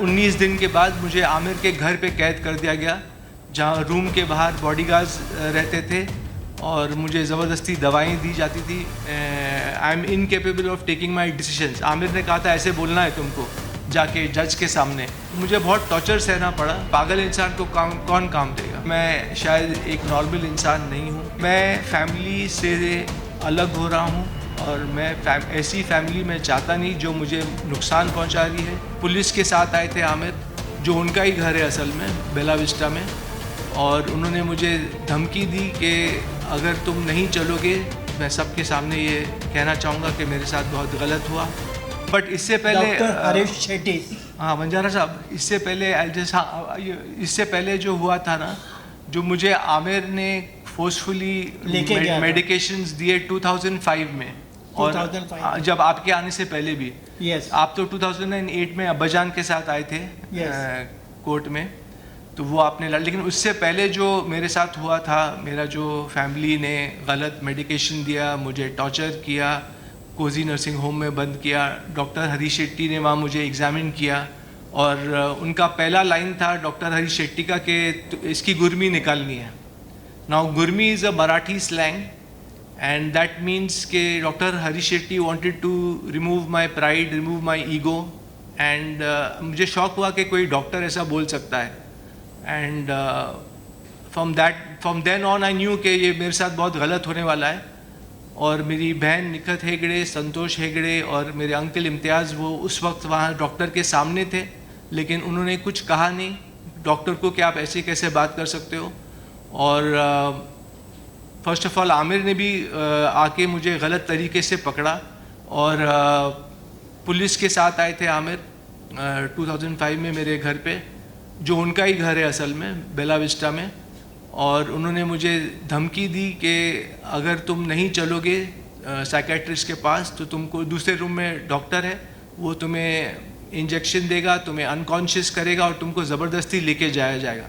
19 दिन के बाद मुझे आमिर के घर पे कैद कर दिया गया, जहाँ रूम के बाहर बॉडीगार्ड्स रहते थे और मुझे ज़बरदस्ती दवाएं दी जाती थी। I am incapable of taking my decisions. Aamir ने कहा था ऐसे बोलना है तुमको जाके जज के सामने। मुझे बहुत टॉर्चर सहना पड़ा। पागल इंसान को कौन काम देगा। मैं शायद एक नॉर्मल इंसान नहीं हूँ। मैं फैमिली से अलग हो रहा हूँ और मैं ऐसी फैमिली में चाहता नहीं जो मुझे नुकसान पहुँचा रही है। पुलिस के साथ आए थे आमिर, जो उनका ही घर है असल में, बेला विस्टा में, और उन्होंने मुझे धमकी दी कि अगर तुम नहीं चलोगे, मैं सबके सामने ये कहना चाहूँगा कि मेरे साथ बहुत गलत हुआ। बट इससे पहले डॉक्टर हरीश शेट्टी, हाँ बंजारा साहब, इससे पहले जो हुआ था ना, जो मुझे आमिर ने फोर्सफुली मेडिकेशंस दिए 2005 में, और 2005 जब आपके आने से पहले भी। यस, आप तो 2008 में अब्बाजान के साथ आए थे कोर्ट में, तो वो आपने लेकिन उससे पहले जो मेरे साथ हुआ था, मेरा जो फैमिली ने गलत मेडिकेशन दिया, मुझे टॉर्चर किया, कोजी नर्सिंग होम में बंद किया। डॉक्टर हरीश शेट्टी ने वहाँ मुझे एग्जामिन किया और उनका पहला लाइन था डॉक्टर हरीश शेट्टी का कि इसकी गुर्मी निकालनी है। Now gurmi is a Marathi slang and that means कि doctor Harish Shetty wanted to remove my pride, remove my ego, and मुझे शौक हुआ कि कोई डॉक्टर ऐसा बोल सकता है। And from then on I knew कि ये मेरे साथ बहुत गलत होने वाला है। और मेरी बहन निखत हेगड़े, संतोष हेगड़े और मेरे अंकल इम्तियाज़, वो उस वक्त वहाँ डॉक्टर के सामने थे, लेकिन उन्होंने कुछ कहा नहीं डॉक्टर को कि आप ऐसे कैसे बात कर सकते हो। और फर्स्ट ऑफ ऑल आमिर ने भी आके मुझे गलत तरीके से पकड़ा और पुलिस के साथ आए थे आमिर 2005 में मेरे घर पे, जो उनका ही घर है असल में, बेला विस्टा में, और उन्होंने मुझे धमकी दी कि अगर तुम नहीं चलोगे साइकेट्रिस्ट के पास तो तुमको दूसरे रूम में डॉक्टर है, वो तुम्हें इंजेक्शन देगा, तुम्हें अनकॉन्शियस करेगा और तुमको ज़बरदस्ती लेके जाया जाएगा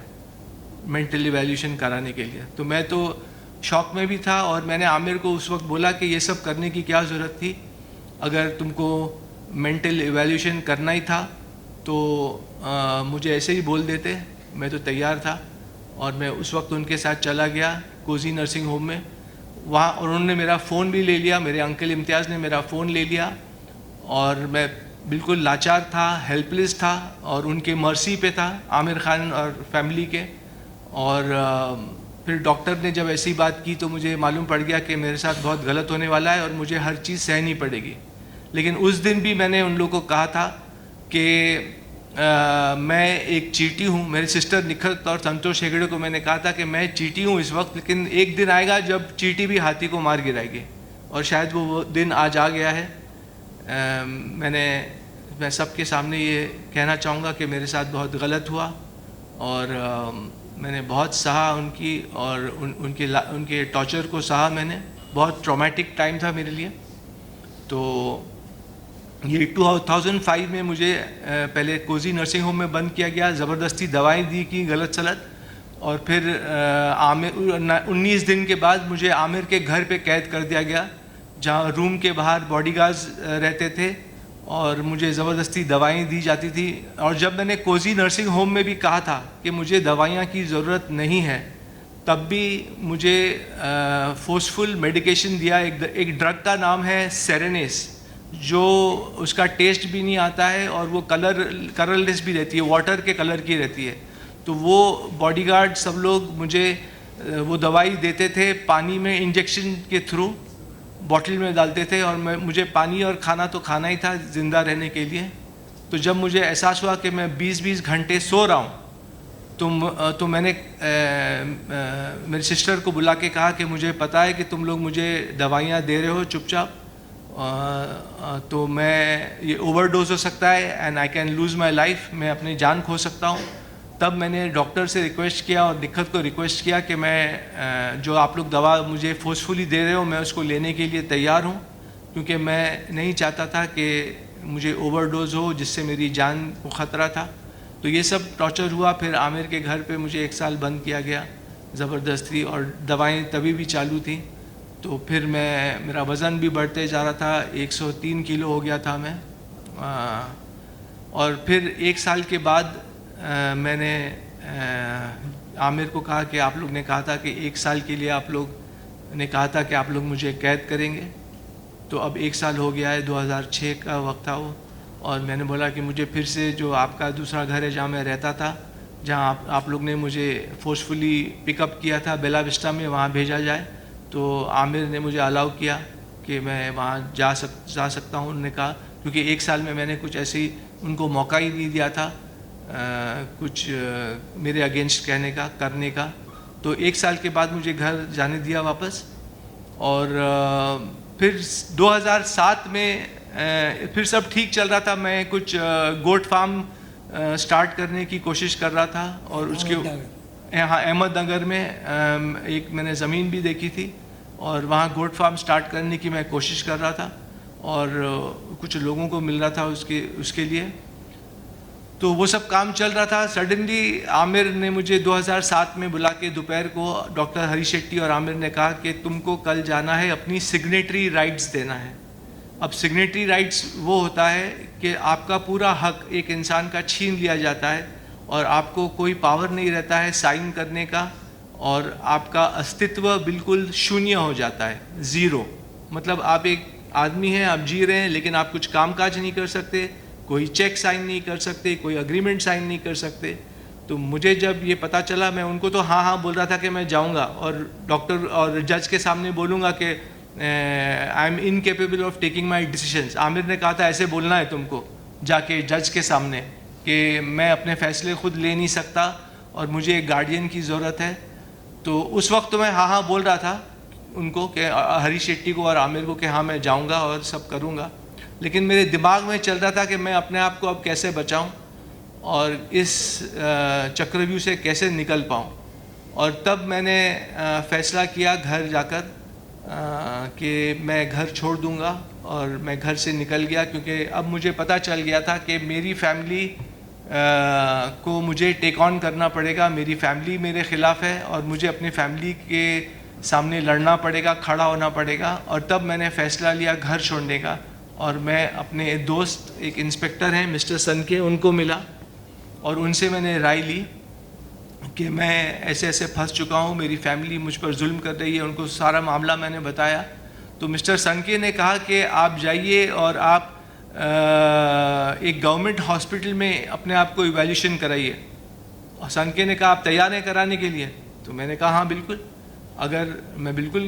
मेंटल इवैल्यूएशन कराने के लिए। तो मैं तो शॉक में भी था और मैंने आमिर को उस वक्त बोला कि ये सब करने की क्या ज़रूरत थी। अगर तुमको मेंटल इवैल्यूएशन करना ही था तो मुझे ऐसे ही बोल देते, मैं तो तैयार था। और मैं उस वक्त उनके साथ चला गया कोजी नर्सिंग होम में वहाँ, और उन्होंने मेरा फ़ोन भी ले लिया, मेरे अंकल इम्तियाज़ ने मेरा फ़ोन ले लिया और मैं बिल्कुल लाचार था, हेल्पलेस था और उनके मर्सी पे था, आमिर खान और फैमिली के। और फिर डॉक्टर ने जब ऐसी बात की तो मुझे मालूम पड़ गया कि मेरे साथ बहुत गलत होने वाला है और मुझे हर चीज़ सहनी पड़ेगी। लेकिन उस दिन भी मैंने उन लोगों को कहा था कि मैं एक चीटी हूँ। मेरे सिस्टर निखत और संतोष हेगड़े को मैंने कहा था कि मैं चीटी हूँ इस वक्त, लेकिन एक दिन आएगा जब चीटी भी हाथी को मार गिराएगी, और शायद वो दिन आज आ गया है। मैं सबके सामने ये कहना चाहूँगा कि मेरे साथ बहुत गलत हुआ और मैंने बहुत सहा उनकी और उनके टॉर्चर को सहा मैंने। बहुत ट्रॉमेटिक टाइम था मेरे लिए। तो ये 2005 में मुझे पहले कोजी नर्सिंग होम में बंद किया गया, ज़बरदस्ती दवाएं दी की गलत सलत, और फिर 19 दिन के बाद मुझे आमिर के घर पे कैद कर दिया गया, जहाँ रूम के बाहर बॉडीगार्ड्स रहते थे और मुझे ज़बरदस्ती दवाएं दी जाती थी। और जब मैंने कोजी नर्सिंग होम में भी कहा था कि मुझे दवाइयाँ की ज़रूरत नहीं है, तब भी मुझे फोर्सफुल मेडिकेशन दिया। एक ड्रग का नाम है सेरेनेस, जो उसका टेस्ट भी नहीं आता है और वो कलरलेस भी रहती है, वाटर के कलर की रहती है। तो वो बॉडीगार्ड सब लोग मुझे वो दवाई देते थे, पानी में इंजेक्शन के थ्रू बॉटल में डालते थे, और मुझे पानी और खाना तो खाना ही था ज़िंदा रहने के लिए। तो जब मुझे एहसास हुआ कि मैं 20-20 घंटे सो रहा हूँ तो मैंने मेरी सिस्टर को बुला के कहा कि मुझे पता है कि तुम लोग मुझे दवाइयाँ दे रहे हो चुपचाप, तो मैं ये ओवरडोज हो सकता है and I can lose my life, मैं अपनी जान खो सकता हूँ। तब मैंने डॉक्टर से रिक्वेस्ट किया और निखत को रिक्वेस्ट किया कि मैं जो आप लोग दवा मुझे फोर्सफुली दे रहे हो, मैं उसको लेने के लिए तैयार हूँ, क्योंकि मैं नहीं चाहता था कि मुझे ओवरडोज हो जिससे मेरी जान को ख़तरा था। तो ये सब टॉर्चर हुआ। फिर आमिर के घर पे मुझे 1 साल बंद किया गया ज़बरदस्ती, और दवाएं तभी भी चालू थी। तो फिर मेरा वज़न भी बढ़ते जा रहा था, 103 किलो हो गया था मैं। और फिर 1 साल के बाद मैंने आमिर को कहा कि आप लोग ने कहा था कि 1 साल के लिए आप लोग ने कहा था कि आप लोग मुझे कैद करेंगे, तो अब 1 साल हो गया है, 2006 का वक्त था वो। और मैंने बोला कि मुझे फिर से जो आपका दूसरा घर है जहाँ मैं रहता था, जहाँ आप लोग ने मुझे फोर्सफुली पिकअप किया था बेला विस्टा में, वहाँ भेजा जाए। तो आमिर ने मुझे अलाउ किया कि मैं वहाँ जा सकता हूँ। उन्होंने कहा क्योंकि 1 साल में मैंने कुछ ऐसे ही उनको मौका ही नहीं दिया था कुछ मेरे अगेंस्ट कहने का, करने का। तो 1 साल के बाद मुझे घर जाने दिया वापस। और फिर 2007 में फिर सब ठीक चल रहा था। मैं कुछ गोट फार्म स्टार्ट करने की कोशिश कर रहा था, और उसके यहाँ अहमदनगर में एक मैंने ज़मीन भी देखी थी और वहाँ गोट फार्म स्टार्ट करने की मैं कोशिश कर रहा था, और कुछ लोगों को मिल रहा था उसके लिए। तो वो सब काम चल रहा था। सडनली आमिर ने मुझे 2007 में बुला के दोपहर को, डॉक्टर हरी शेट्टी और आमिर ने कहा कि तुमको कल जाना है, अपनी सिग्नेटरी राइट्स देना है। अब सिग्नेटरी राइट्स वो होता है कि आपका पूरा हक एक इंसान का छीन लिया जाता है और आपको कोई पावर नहीं रहता है साइन करने का, और आपका अस्तित्व बिल्कुल शून्य हो जाता है, ज़ीरो। मतलब आप एक आदमी हैं, आप जी रहे हैं, लेकिन आप कुछ कामकाज नहीं कर सकते, कोई चेक साइन नहीं कर सकते, कोई अग्रीमेंट साइन नहीं कर सकते। तो मुझे जब ये पता चला, मैं उनको तो हाँ हाँ बोल रहा था कि मैं जाऊंगा और डॉक्टर और जज के सामने बोलूँगा कि I M incapable of taking my decisions. Aamir ने कहा था ऐसे बोलना है तुमको जाके जज के सामने कि मैं अपने फ़ैसले खुद ले नहीं सकता और मुझे एक गार्डियन की ज़रूरत है। तो उस वक्त तो मैं हाँ हाँ बोल रहा था उनको कि हरी शेट्टी को और आमिर को कि हाँ मैं जाऊंगा और सब करूंगा, लेकिन मेरे दिमाग में चल रहा था कि मैं अपने आप को अब कैसे बचाऊं और इस चक्रव्यूह से कैसे निकल पाऊं। और तब मैंने फ़ैसला किया घर जाकर कि मैं घर छोड़ दूंगा, और मैं घर से निकल गया, क्योंकि अब मुझे पता चल गया था कि मेरी फैमिली को मुझे टेक ऑन करना पड़ेगा। मेरी फैमिली मेरे ख़िलाफ़ है और मुझे अपनी फैमिली के सामने लड़ना पड़ेगा, खड़ा होना पड़ेगा। और तब मैंने फ़ैसला लिया घर छोड़ने का, और मैं अपने दोस्त एक इंस्पेक्टर हैं मिस्टर सनके, उनको मिला और उनसे मैंने राय ली कि मैं ऐसे ऐसे फंस चुका हूँ, मेरी फैमिली मुझ पर जुल्म कर रही है। उनको सारा मामला मैंने बताया। तो मिस्टर सनके ने कहा कि आप जाइए और आप एक गवर्नमेंट हॉस्पिटल में अपने आप को इवैल्यूएशन कराइए। और सनके ने कहा आप तैयार हैं कराने के लिए? तो मैंने कहा हाँ बिल्कुल, अगर मैं बिल्कुल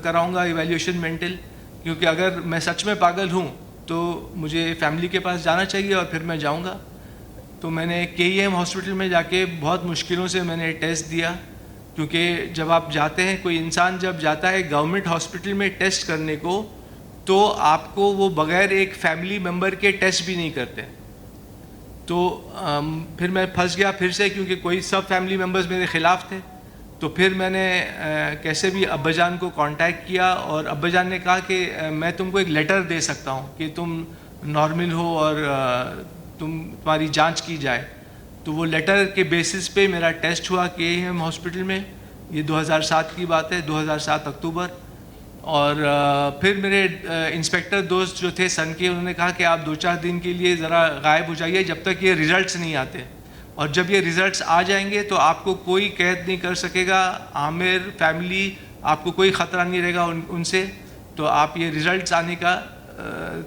कराऊंगा इवैल्यूएशन मेंटल, क्योंकि अगर मैं सच में पागल हूँ तो मुझे फैमिली के पास जाना चाहिए और फिर मैं जाऊँगा। तो मैंने KEM हॉस्पिटल में जाके बहुत मुश्किलों से मैंने टेस्ट दिया, क्योंकि जब आप जाते हैं, कोई इंसान जब जाता है गवर्नमेंट हॉस्पिटल में टेस्ट करने को, तो आपको वो बग़ैर एक फैमिली मेम्बर के टेस्ट भी नहीं करते। तो फिर मैं फंस गया फिर से, क्योंकि कोई सब फैमिली मेम्बर्स मेरे ख़िलाफ़ थे। तो फिर मैंने कैसे भी अब्बाजान को कांटेक्ट किया, और अब्बाजान ने कहा कि मैं तुमको एक लेटर दे सकता हूँ कि तुम नॉर्मल हो और तुम्हारी जांच की जाए। तो वो लेटर के बेसिस पे मेरा टेस्ट हुआ KEM हॉस्पिटल में। ये 2007 की बात है, 2007 अक्टूबर। और फिर मेरे इंस्पेक्टर दोस्त जो थे सन के, उन्होंने कहा कि आप 2-4 दिन के लिए ज़रा गायब हो जाइए जब तक ये रिज़ल्ट्स नहीं आते, और जब ये रिज़ल्ट्स आ जाएंगे तो आपको कोई कैद नहीं कर सकेगा, आमिर फैमिली आपको कोई ख़तरा नहीं रहेगा उनसे। तो आप ये रिज़ल्ट्स आने का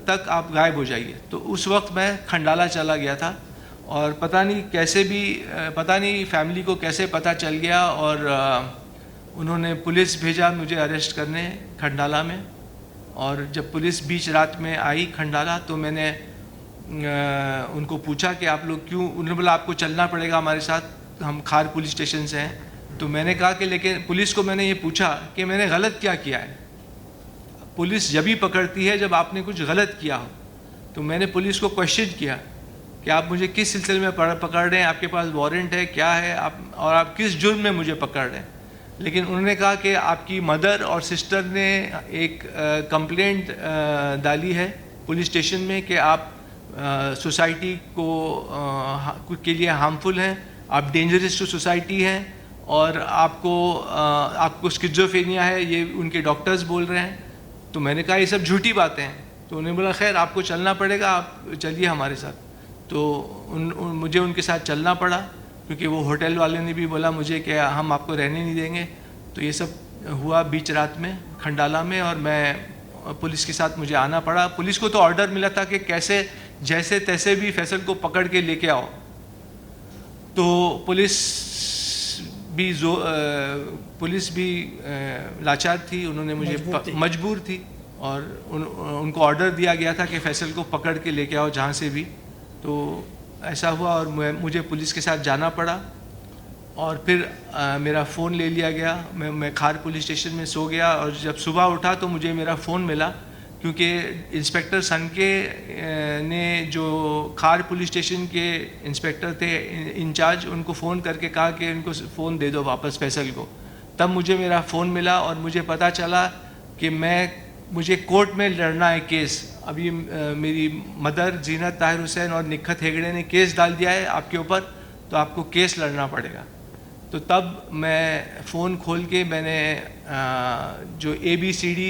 तक आप गायब हो जाइए। तो उस वक्त मैं खंडाला चला गया था, और पता नहीं कैसे भी, पता नहीं फैमिली को कैसे पता चल गया, और उन्होंने पुलिस भेजा मुझे अरेस्ट करने खंडाला में। और जब पुलिस बीच रात में आई खंडाला, तो मैंने उनको पूछा कि आप लोग क्यों, उन्होंने बोला आपको चलना पड़ेगा हमारे साथ, हम खार पुलिस स्टेशन से हैं। तो मैंने कहा कि लेकिन पुलिस को मैंने ये पूछा कि मैंने गलत क्या किया है। पुलिस जब ही पकड़ती है जब आपने कुछ गलत किया हो। तो मैंने पुलिस को क्वेश्चन किया कि आप मुझे किस सिलसिले में पकड़ रहे हैं, आपके पास वारंट है क्या है, और आप किस जुर्म में मुझे पकड़ रहे हैं। लेकिन उन्होंने कहा कि आपकी मदर और सिस्टर ने एक कंप्लेंट डाली है पुलिस स्टेशन में कि आप सोसाइटी को के लिए हार्मफुल हैं, आप डेंजरस टू सोसाइटी हैं, और आपको स्किज़ोफ्रेनिया है, ये उनके डॉक्टर्स बोल रहे हैं। तो मैंने कहा ये सब झूठी बातें हैं। तो उन्होंने बोला खैर आपको चलना पड़ेगा, आप चलिए हमारे साथ। तो मुझे उनके साथ चलना पड़ा, क्योंकि वो होटल वाले ने भी बोला मुझे कि हम आपको रहने नहीं देंगे। तो ये सब हुआ बीच रात में खंडाला में, और मैं पुलिस के साथ मुझे आना पड़ा। पुलिस को तो ऑर्डर मिला था कि कैसे जैसे तैसे भी फैसल को पकड़ के लेके आओ। तो पुलिस भी लाचार थी, उन्होंने मुझे मजबूर थी, और उनको ऑर्डर दिया गया था कि फैसल को पकड़ के लेके आओ जहाँ से भी। तो ऐसा हुआ और मुझे पुलिस के साथ जाना पड़ा, और फिर मेरा फ़ोन ले लिया गया। मैं खार पुलिस स्टेशन में सो गया, और जब सुबह उठा तो मुझे मेरा फ़ोन मिला, क्योंकि इंस्पेक्टर सनके ने जो खार पुलिस स्टेशन के इंस्पेक्टर थे इंचार्ज, उनको फ़ोन करके कहा कि इनको फ़ोन दे दो वापस फैसल को। तब मुझे मेरा फ़ोन मिला और मुझे पता चला कि मुझे कोर्ट में लड़ना है केस। अभी मेरी मदर जीनत ताहिर हुसैन और निखत हेगड़े ने केस डाल दिया है आपके ऊपर, तो आपको केस लड़ना पड़ेगा। तो तब मैं फ़ोन खोल के मैंने जो ABCD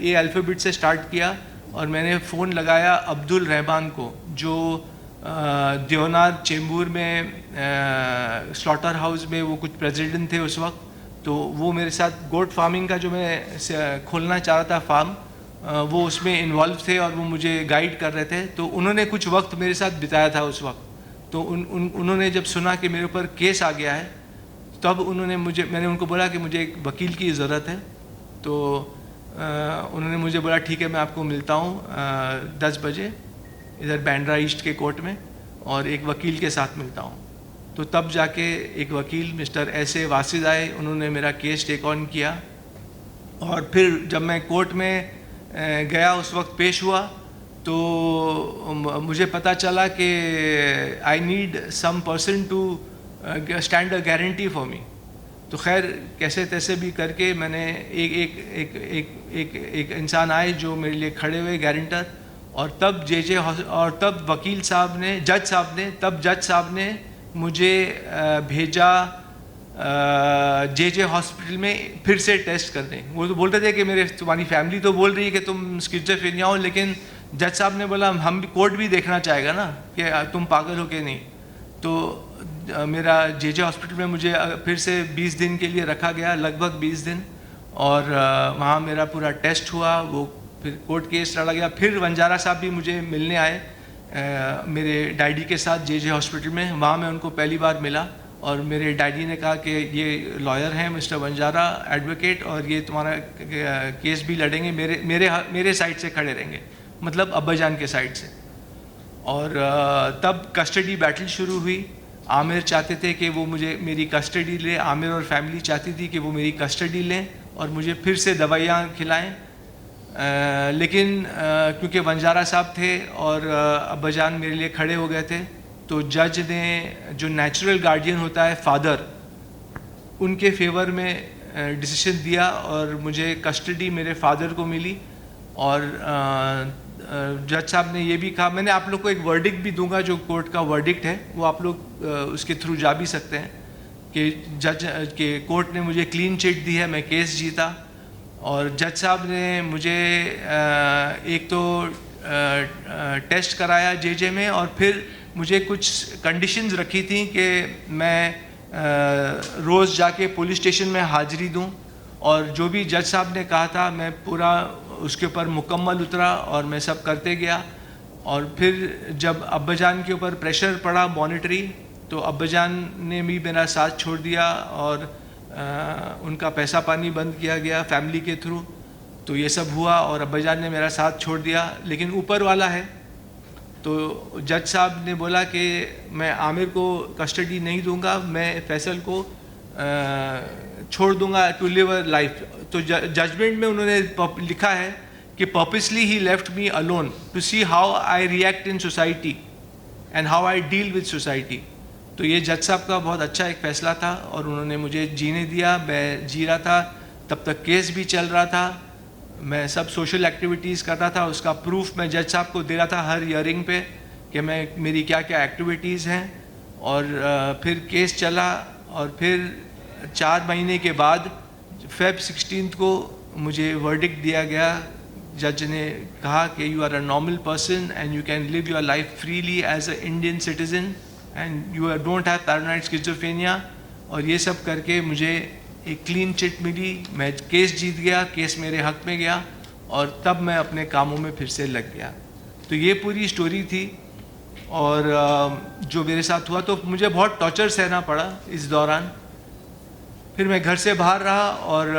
ए अल्फ़ाबेट से स्टार्ट किया, और मैंने फ़ोन लगाया अब्दुल रहमान को, जो देवनार चेंबूर में स्लॉटर हाउस में वो कुछ प्रेसिडेंट थे उस वक्त। तो वो मेरे साथ गोट फार्मिंग का जो मैं खोलना चाह रहा था फार्म, वो उसमें इन्वॉल्व थे और वो मुझे गाइड कर रहे थे। तो उन्होंने कुछ वक्त मेरे साथ बिताया था उस वक्त। तो उन्होंने जब सुना कि मेरे ऊपर केस आ गया है, तब मैंने उनको बोला कि मुझे एक वकील की ज़रूरत है। तो उन्होंने मुझे बोला ठीक है, मैं आपको मिलता हूँ 10 बजे इधर बैंड्रा ईस्ट के कोर्ट में, और एक वकील के साथ मिलता हूँ। तो तब जाके एक वकील मिस्टर ऐसे वासिद आए, उन्होंने मेरा केस टेक ऑन किया। और फिर जब मैं कोर्ट में गया, उस वक्त पेश हुआ, तो मुझे पता चला कि I need some person to stand a guarantee for me. तो खैर कैसे तैसे भी करके मैंने एक इंसान आए जो मेरे लिए खड़े हुए गारंटर। और तब और तब वकील साहब ने जज साहब ने मुझे भेजा जे हॉस्पिटल में फिर से टेस्ट करने। वो तो बोल रहे थे कि तुम्हारी फैमिली तो बोल रही है कि तुम स्किज़ोफ्रेनिया हो, लेकिन जज साहब ने बोला हम भी कोर्ट भी देखना चाहेगा ना कि तुम पागल हो कि नहीं। तो मेरा जे हॉस्पिटल में मुझे फिर से 20 दिन के लिए रखा गया, लगभग 20 दिन। और वहाँ मेरा पूरा टेस्ट हुआ, वो फिर कोर्ट केस लड़ा गया। फिर वंजारा साहब भी मुझे मिलने आए मेरे डैडी के साथ जे हॉस्पिटल में। वहाँ मैं उनको पहली बार मिला, और मेरे डैडी ने कहा कि ये लॉयर हैं मिस्टर वंजारा एडवोकेट, और ये तुम्हारा केस भी लड़ेंगे, मेरे साइड से खड़े रहेंगे, मतलब अब्बाजान के साइड से। और तब कस्टडी बैटल शुरू हुई। आमिर चाहते थे कि वो मेरी कस्टडी ले, आमिर और फैमिली चाहती थी कि वो मेरी कस्टडी लें और मुझे फिर से दवाइयाँ खिलाएं। लेकिन क्योंकि वंजारा साहब थे और अब्बाजान मेरे लिए खड़े हो गए थे, तो जज ने, जो नेचुरल गार्डियन होता है फादर, उनके फेवर में डिसीजन दिया और मुझे कस्टडी मेरे फादर को मिली। और जज साहब ने ये भी कहा, मैंने आप लोग को एक वर्डिक्ट भी दूंगा, जो कोर्ट का वर्डिक्ट है वो आप लोग उसके थ्रू जा भी सकते हैं, कि कोर्ट ने मुझे क्लीन चिट दी है, मैं केस जीता। और जज साहब ने मुझे एक तो टेस्ट कराया जे में, और फिर मुझे कुछ कंडीशंस रखी थी कि मैं रोज़ जाके पुलिस स्टेशन में हाज़िरी दूं, और जो भी जज साहब ने कहा था मैं पूरा उसके ऊपर मुकम्मल उतरा और मैं सब करते गया। और फिर जब अब्बाजान के ऊपर प्रेशर पड़ा मॉनिटरी, तो अब्बाजान ने भी मेरा साथ छोड़ दिया और उनका पैसा पानी बंद किया गया फैमिली के थ्रू। तो ये सब हुआ और अब्बाजान ने मेरा साथ छोड़ दिया। लेकिन ऊपर वाला है, तो जज साहब ने बोला कि मैं आमिर को कस्टडी नहीं दूंगा, मैं फैसल को छोड़ दूंगा टू लिव अ लाइफ। तो जजमेंट में उन्होंने लिखा है कि पर्पसली ही left me alone to see how I react in society and how I deal with society. तो ये जज साहब का बहुत अच्छा एक फ़ैसला था और उन्होंने मुझे जीने दिया। मैं जी रहा था, तब तक केस भी चल रहा था, मैं सब सोशल एक्टिविटीज़ कर रहा था। उसका प्रूफ मैं जज साहब को दे रहा था हर हियरिंग पे कि मेरी क्या क्या एक्टिविटीज़ हैं। और फिर केस चला, और फिर 4 महीने के बाद फेब 16 को मुझे वर्डिक्ट दिया गया जज ने कहा कि you are a normal person and you can live your life freely as a Indian citizen and you don't have paranoid schizophrenia. और ये सब करके मुझे एक क्लीन चिट मिली, मैं केस जीत गया, केस मेरे हक में गया और तब मैं अपने कामों में फिर से लग गया। तो ये पूरी स्टोरी थी। और जो मेरे साथ हुआ तो मुझे बहुत टॉर्चर सहना पड़ा इस दौरान। फिर मैं घर से बाहर रहा और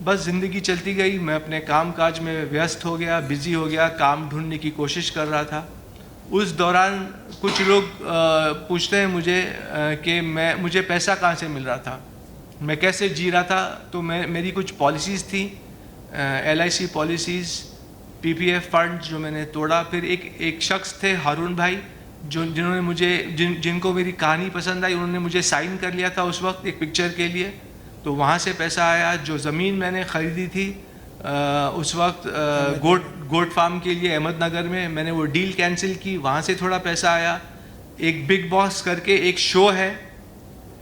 बस ज़िंदगी चलती गई। मैं अपने काम काज में व्यस्त हो गया, बिज़ी हो गया, काम ढूंढने की कोशिश कर रहा था। उस दौरान कुछ लोग पूछते हैं मुझे कि मुझे पैसा कहाँ से मिल रहा था, मैं कैसे जी रहा था। तो मेरी कुछ पॉलिसीज़ थी, LIC पॉलिसीज़, PPF फंड जो मैंने तोड़ा। फिर एक शख्स थे हारून भाई जिन्होंने मुझे जिनको मेरी कहानी पसंद आई, उन्होंने मुझे साइन कर लिया था उस वक्त एक पिक्चर के लिए। तो वहाँ से पैसा आया। जो ज़मीन मैंने ख़रीदी थी उस वक्त गोट फार्म के लिए अहमदनगर में, मैंने वो डील कैंसिल की, वहाँ से थोड़ा पैसा आया। एक बिग बॉस करके एक शो है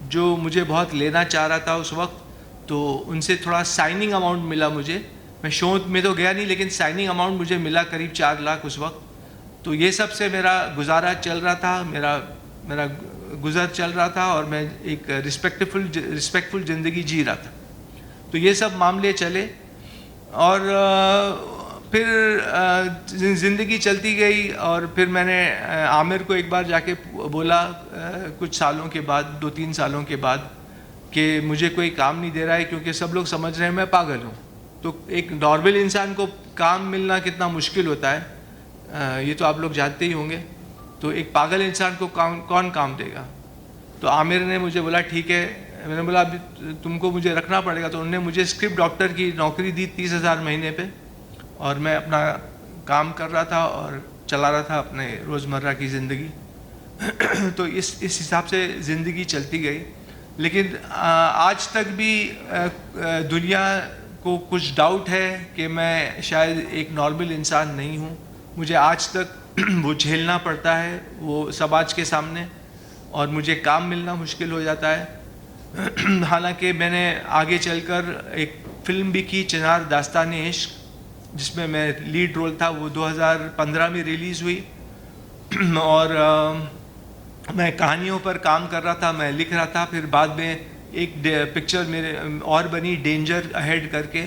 जो मुझे बहुत लेना चाह रहा था उस वक्त, तो उनसे थोड़ा साइनिंग अमाउंट मिला मुझे। मैं शो में तो गया नहीं, लेकिन साइनिंग अमाउंट मुझे मिला करीब 4 लाख उस वक्त। तो ये सब से मेरा गुजारा चल रहा था, मेरा गुज़र चल रहा था और मैं एक रिस्पेक्टफुल ज़िंदगी जी रहा था। तो ये सब मामले चले और फिर ज़िंदगी चलती गई। और फिर मैंने आमिर को एक बार जाके बोला कुछ सालों के बाद, 2-3 सालों के बाद, कि मुझे कोई काम नहीं दे रहा है क्योंकि सब लोग समझ रहे हैं मैं पागल हूँ। तो एक नॉर्मल इंसान को काम मिलना कितना मुश्किल होता है ये तो आप लोग जानते ही होंगे। तो एक पागल इंसान को कौन काम देगा। तो आमिर ने मुझे बोला ठीक है। मैंने बोला अभी तुमको मुझे रखना पड़ेगा। तो उन्होंने मुझे स्क्रिप्ट डॉक्टर की नौकरी दी 30,000 महीने पे, और मैं अपना काम कर रहा था और चला रहा था अपने रोज़मर्रा की ज़िंदगी। तो इस हिसाब से ज़िंदगी चलती गई। लेकिन आज तक भी दुनिया को कुछ डाउट है कि मैं शायद एक नॉर्मल इंसान नहीं हूँ। मुझे आज तक वो झेलना पड़ता है वो समाज के सामने, और मुझे काम मिलना मुश्किल हो जाता है। हालांकि मैंने आगे चलकर एक फ़िल्म भी की, चिनार दास्तान इश्क, जिसमें मैं लीड रोल था। वो 2015 में रिलीज़ हुई। और मैं कहानियों पर काम कर रहा था, मैं लिख रहा था। फिर बाद में एक पिक्चर मेरे और बनी, डेंजर अहेड करके,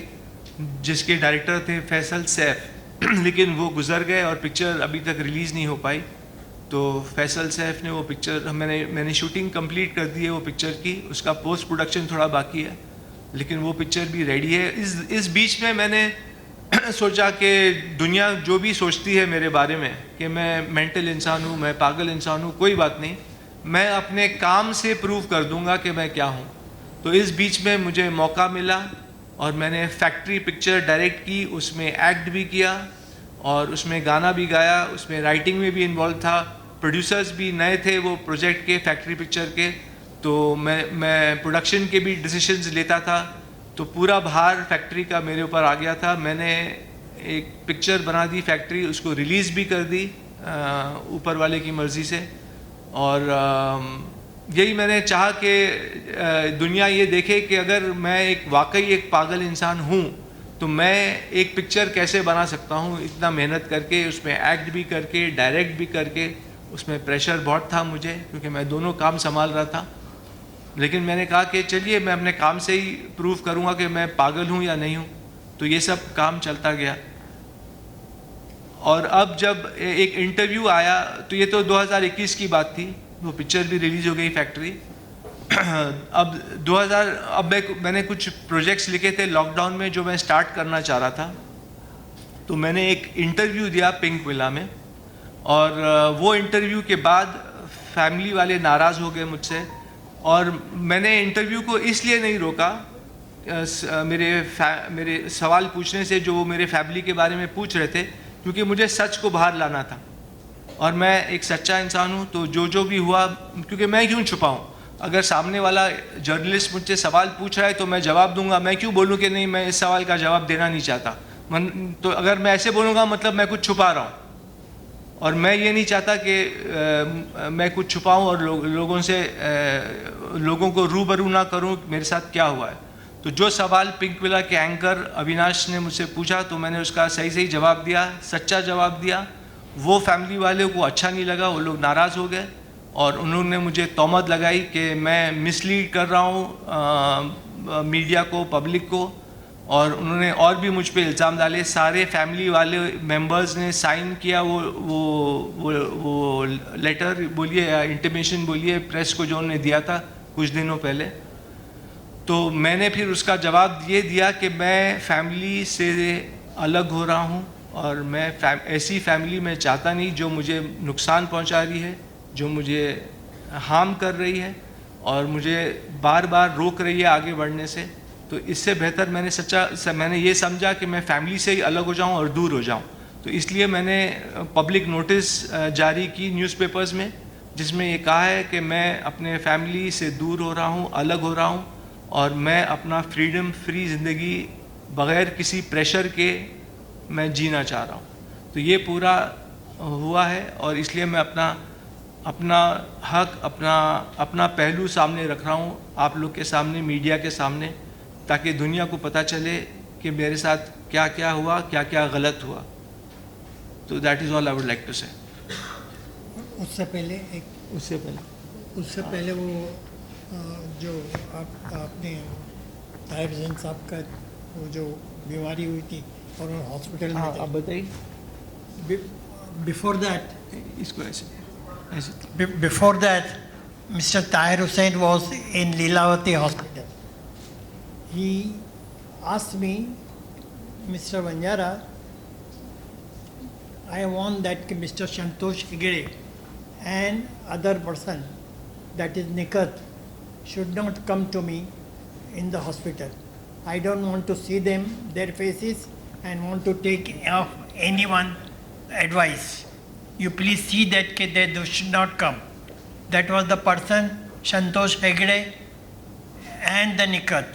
जिसके डायरेक्टर थे फैसल सैफ। लेकिन वो गुजर गए और पिक्चर अभी तक रिलीज़ नहीं हो पाई। तो फैसल सैफ ने वो पिक्चर, मैंने शूटिंग कंप्लीट कर दी है वो पिक्चर की, उसका पोस्ट प्रोडक्शन थोड़ा बाकी है, लेकिन वो पिक्चर भी रेडी है। इस बीच में मैंने सोचा कि दुनिया जो भी सोचती है मेरे बारे में कि मैं मेंटल इंसान हूँ, मैं पागल इंसान हूँ, कोई बात नहीं, मैं अपने काम से प्रूव कर दूंगा कि मैं क्या हूँ। तो इस बीच में मुझे मौका मिला और मैंने फैक्ट्री पिक्चर डायरेक्ट की, उसमें एक्ट भी किया और उसमें गाना भी गाया, उसमें राइटिंग में भी इन्वॉल्व था। प्रोड्यूसर्स भी नए थे वो प्रोजेक्ट के, फैक्ट्री पिक्चर के, तो मैं प्रोडक्शन के भी डिसीजंस लेता था। तो पूरा भार फैक्ट्री का मेरे ऊपर आ गया था। मैंने एक पिक्चर बना दी फैक्ट्री, उसको रिलीज़ भी कर दी ऊपर वाले की मर्ज़ी से। और यही मैंने चाहा कि दुनिया ये देखे कि अगर मैं वाकई एक पागल इंसान हूँ तो मैं एक पिक्चर कैसे बना सकता हूँ, इतना मेहनत करके, उसमें एक्ट भी करके, डायरेक्ट भी करके। उसमें प्रेशर बहुत था मुझे क्योंकि मैं दोनों काम संभाल रहा था। लेकिन मैंने कहा कि चलिए मैं अपने काम से ही प्रूव करूँगा कि मैं पागल हूँ या नहीं हूँ। तो ये सब काम चलता गया। और अब जब एक इंटरव्यू आया, तो ये तो 2021 की बात थी, वो पिक्चर भी रिलीज़ हो गई फैक्ट्री। अब मैंने कुछ प्रोजेक्ट्स लिखे थे लॉकडाउन में जो मैं स्टार्ट करना चाह रहा था। तो मैंने एक इंटरव्यू दिया पिंक विला में, और वो इंटरव्यू के बाद फैमिली वाले नाराज़ हो गए मुझसे। और मैंने इंटरव्यू को इसलिए नहीं रोका, मेरे सवाल पूछने से, जो वो मेरे फैमिली के बारे में पूछ रहे थे, क्योंकि मुझे सच को बाहर लाना था और मैं एक सच्चा इंसान हूँ। तो जो भी हुआ, क्योंकि मैं क्यों छुपाऊँ, अगर सामने वाला जर्नलिस्ट मुझसे सवाल पूछ रहा है तो मैं जवाब दूंगा। मैं क्यों बोलूँ कि नहीं, मैं इस सवाल का जवाब देना नहीं चाहता। तो अगर मैं ऐसे बोलूँगा मतलब मैं कुछ छुपा रहा हूँ, और मैं ये नहीं चाहता कि मैं कुछ छुपाऊँ और लोगों को रूबरू ना करूँ मेरे साथ क्या हुआ है। तो जो सवाल पिंक विला के एंकर अविनाश ने मुझसे पूछा तो मैंने उसका सही सही जवाब दिया, सच्चा जवाब दिया। वो फैमिली वाले को अच्छा नहीं लगा, वो लोग नाराज़ हो गए और उन्होंने मुझे तोहमत लगाई कि मैं मिसलीड कर रहा हूँ मीडिया को, पब्लिक को, और उन्होंने और भी मुझ पे इल्ज़ाम डाले। सारे फैमिली वाले मेंबर्स ने साइन किया वो लेटर बोलिए या इंटीमेशन बोलिए प्रेस को जो उन्होंने दिया था कुछ दिनों पहले। तो मैंने फिर उसका जवाब ये दिया कि मैं फैमिली से अलग हो रहा हूँ और मैं ऐसी फैमिली में चाहता नहीं जो मुझे नुकसान पहुँचा रही है, जो मुझे हार्म कर रही है और मुझे बार बार रोक रही है आगे बढ़ने से। तो इससे बेहतर मैंने ये समझा कि मैं फैमिली से ही अलग हो जाऊं और दूर हो जाऊं। तो इसलिए मैंने पब्लिक नोटिस जारी की न्यूज़पेपर्स में, जिसमें ये कहा है कि मैं अपने फैमिली से दूर हो रहा हूं, अलग हो रहा हूं और मैं अपना फ्रीडम फ्री ज़िंदगी बग़ैर किसी प्रेशर के मैं जीना चाह रहा हूं। तो ये पूरा हुआ है और इसलिए मैं अपना हक, अपना पहलू सामने रख रहा हूँ आप लोग के सामने, मीडिया के सामने, ताकि दुनिया को पता चले कि मेरे साथ क्या क्या हुआ, क्या क्या गलत हुआ। तो that is all I would like to say. उससे पहले वो जो आपने ताहिर हुसैन साहब का वो जो बीमारी हुई थी और वो हॉस्पिटल में थे, आप बताइए। बिफोर दैट इसको ऐसे before that mister Tahir Hussain was in Lilavati hospital. He asked me, Mr. Vanjara, I want that Mr. Santosh Hegde and other person, that is Nikat, should not come to me in the hospital. I don't want to see them, their faces, and want to take off anyone advice. You please see that they should not come. That was the person, Santosh Hegde and the Nikat,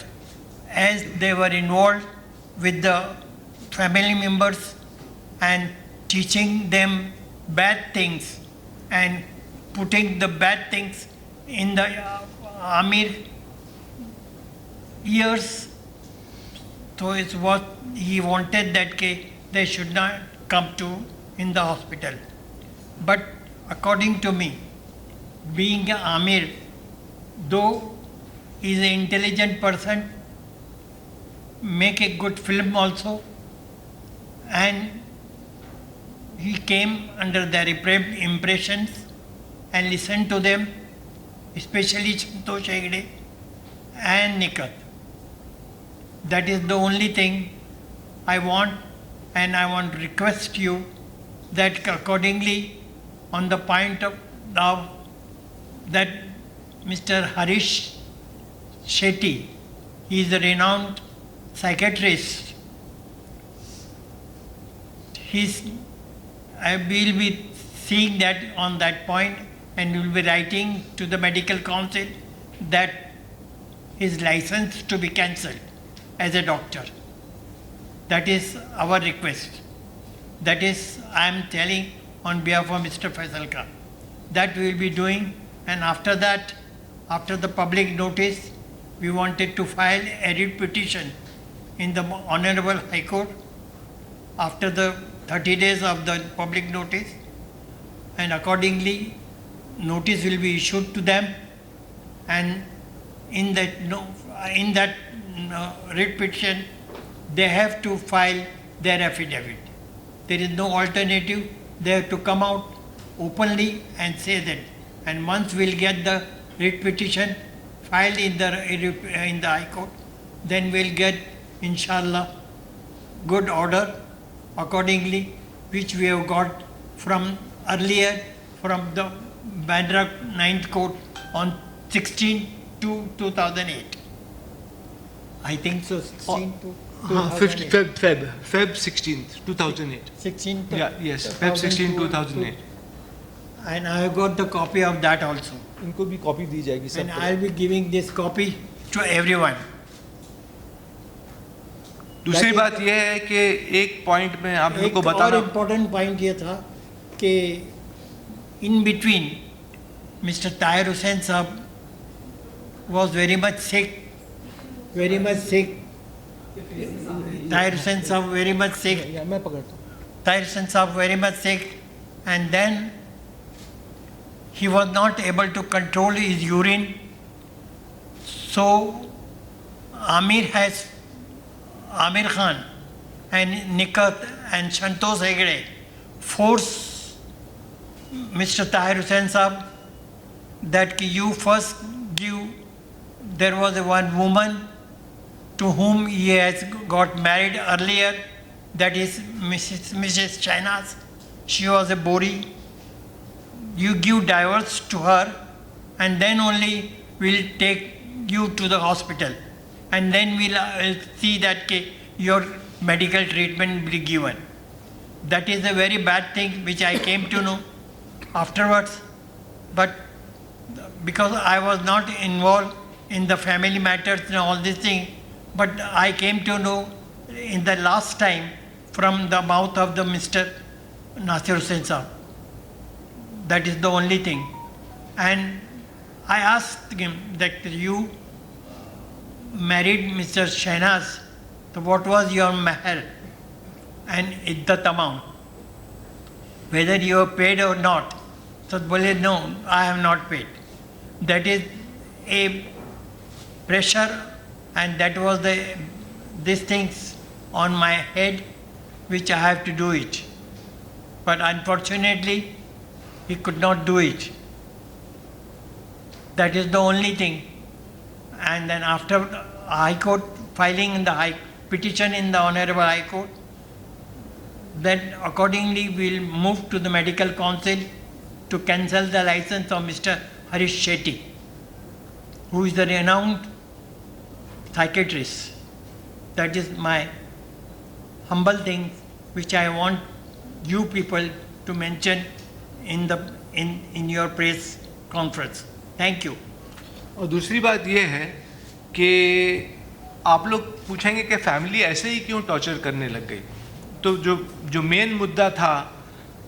as they were involved with the family members and teaching them bad things and putting the bad things in the Amir ears. So it's what he wanted, that they should not come to in the hospital. But according to me, being Amir, though he is an intelligent person, make a good film also, and he came under their impressions and listened to them, especially Santosh Hegde and Nikat. That is the only thing I want, and I want to request you that accordingly, on the point of now that Mr. Harish Shetty, he is a renowned psychiatrist. I will be seeing that on that point, and will be writing to the medical council that his license to be cancelled as a doctor. That is our request. That is, I am telling on behalf of Mr. Faisal Khan. That we will be doing, and after that, after the public notice, we wanted to file a writ petition in the Honorable High Court after the 30 days of the public notice, and accordingly notice will be issued to them, and in that writ petition they have to file their affidavit. There is no alternative. They have to come out openly and say that, and once we'll get the writ petition filed in the High Court, then we'll get, inshallah, good order accordingly, which we have got from earlier from the Bandra 9th Court on 16/2/2008. I think so, 16/2/2008. Feb 16th 2008. 16th. Yeah, yes, Feb 16 2008. And I have got the copy of that also. इनको भी copy दी जाएगी सब। And I will be giving this copy to everyone. दूसरी बात यह है कि एक पॉइंट में आप लोगों को बताना, और इम्पोर्टेंट पॉइंट ये था कि in between Mr. Tahir Hussain Sahab was very much sick very much sick. Tahir Hussain Saab very much sick. मैं पकड़ता हूँ. Tahir Hussain Saab very much sick, and then he was not able to control his urine. So Amir Khan and Nikat and Santosh Hegde forced Mr. Tahir Hussain Saab that you first give. There was one woman to whom he has got married earlier, that is Mrs. Shahnaz. She was a Bori. You give divorce to her, and then only we'll take you to the hospital, and then we'll see that your medical treatment will be given. That is a very bad thing which I came to know afterwards, but because I was not involved in the family matters and all these things, but I came to know in the last time from the mouth of the Mr. Nasir Hussain Saab. That is the only thing. And I asked him that you married Mr. Shahnaz, so what was your mahar and iddat amount? Whether you have paid or not. So bole, no, I have not paid. That is a pressure, and that was these things on my head which I have to do it. But unfortunately, he could not do it. That is the only thing. And then after High Court filing in the petition in the Honorable High Court, then accordingly we'll move to the Medical Council to cancel the license of Mr. Harish Shetty, who is the renowned psychiatrist. That is my humble thing which I want you people to mention in your press conference. Thank you. और दूसरी बात ये है कि आप लोग पूछेंगे कि फैमिली ऐसे ही क्यों टॉर्चर करने लग गई. तो जो मेन मुद्दा था,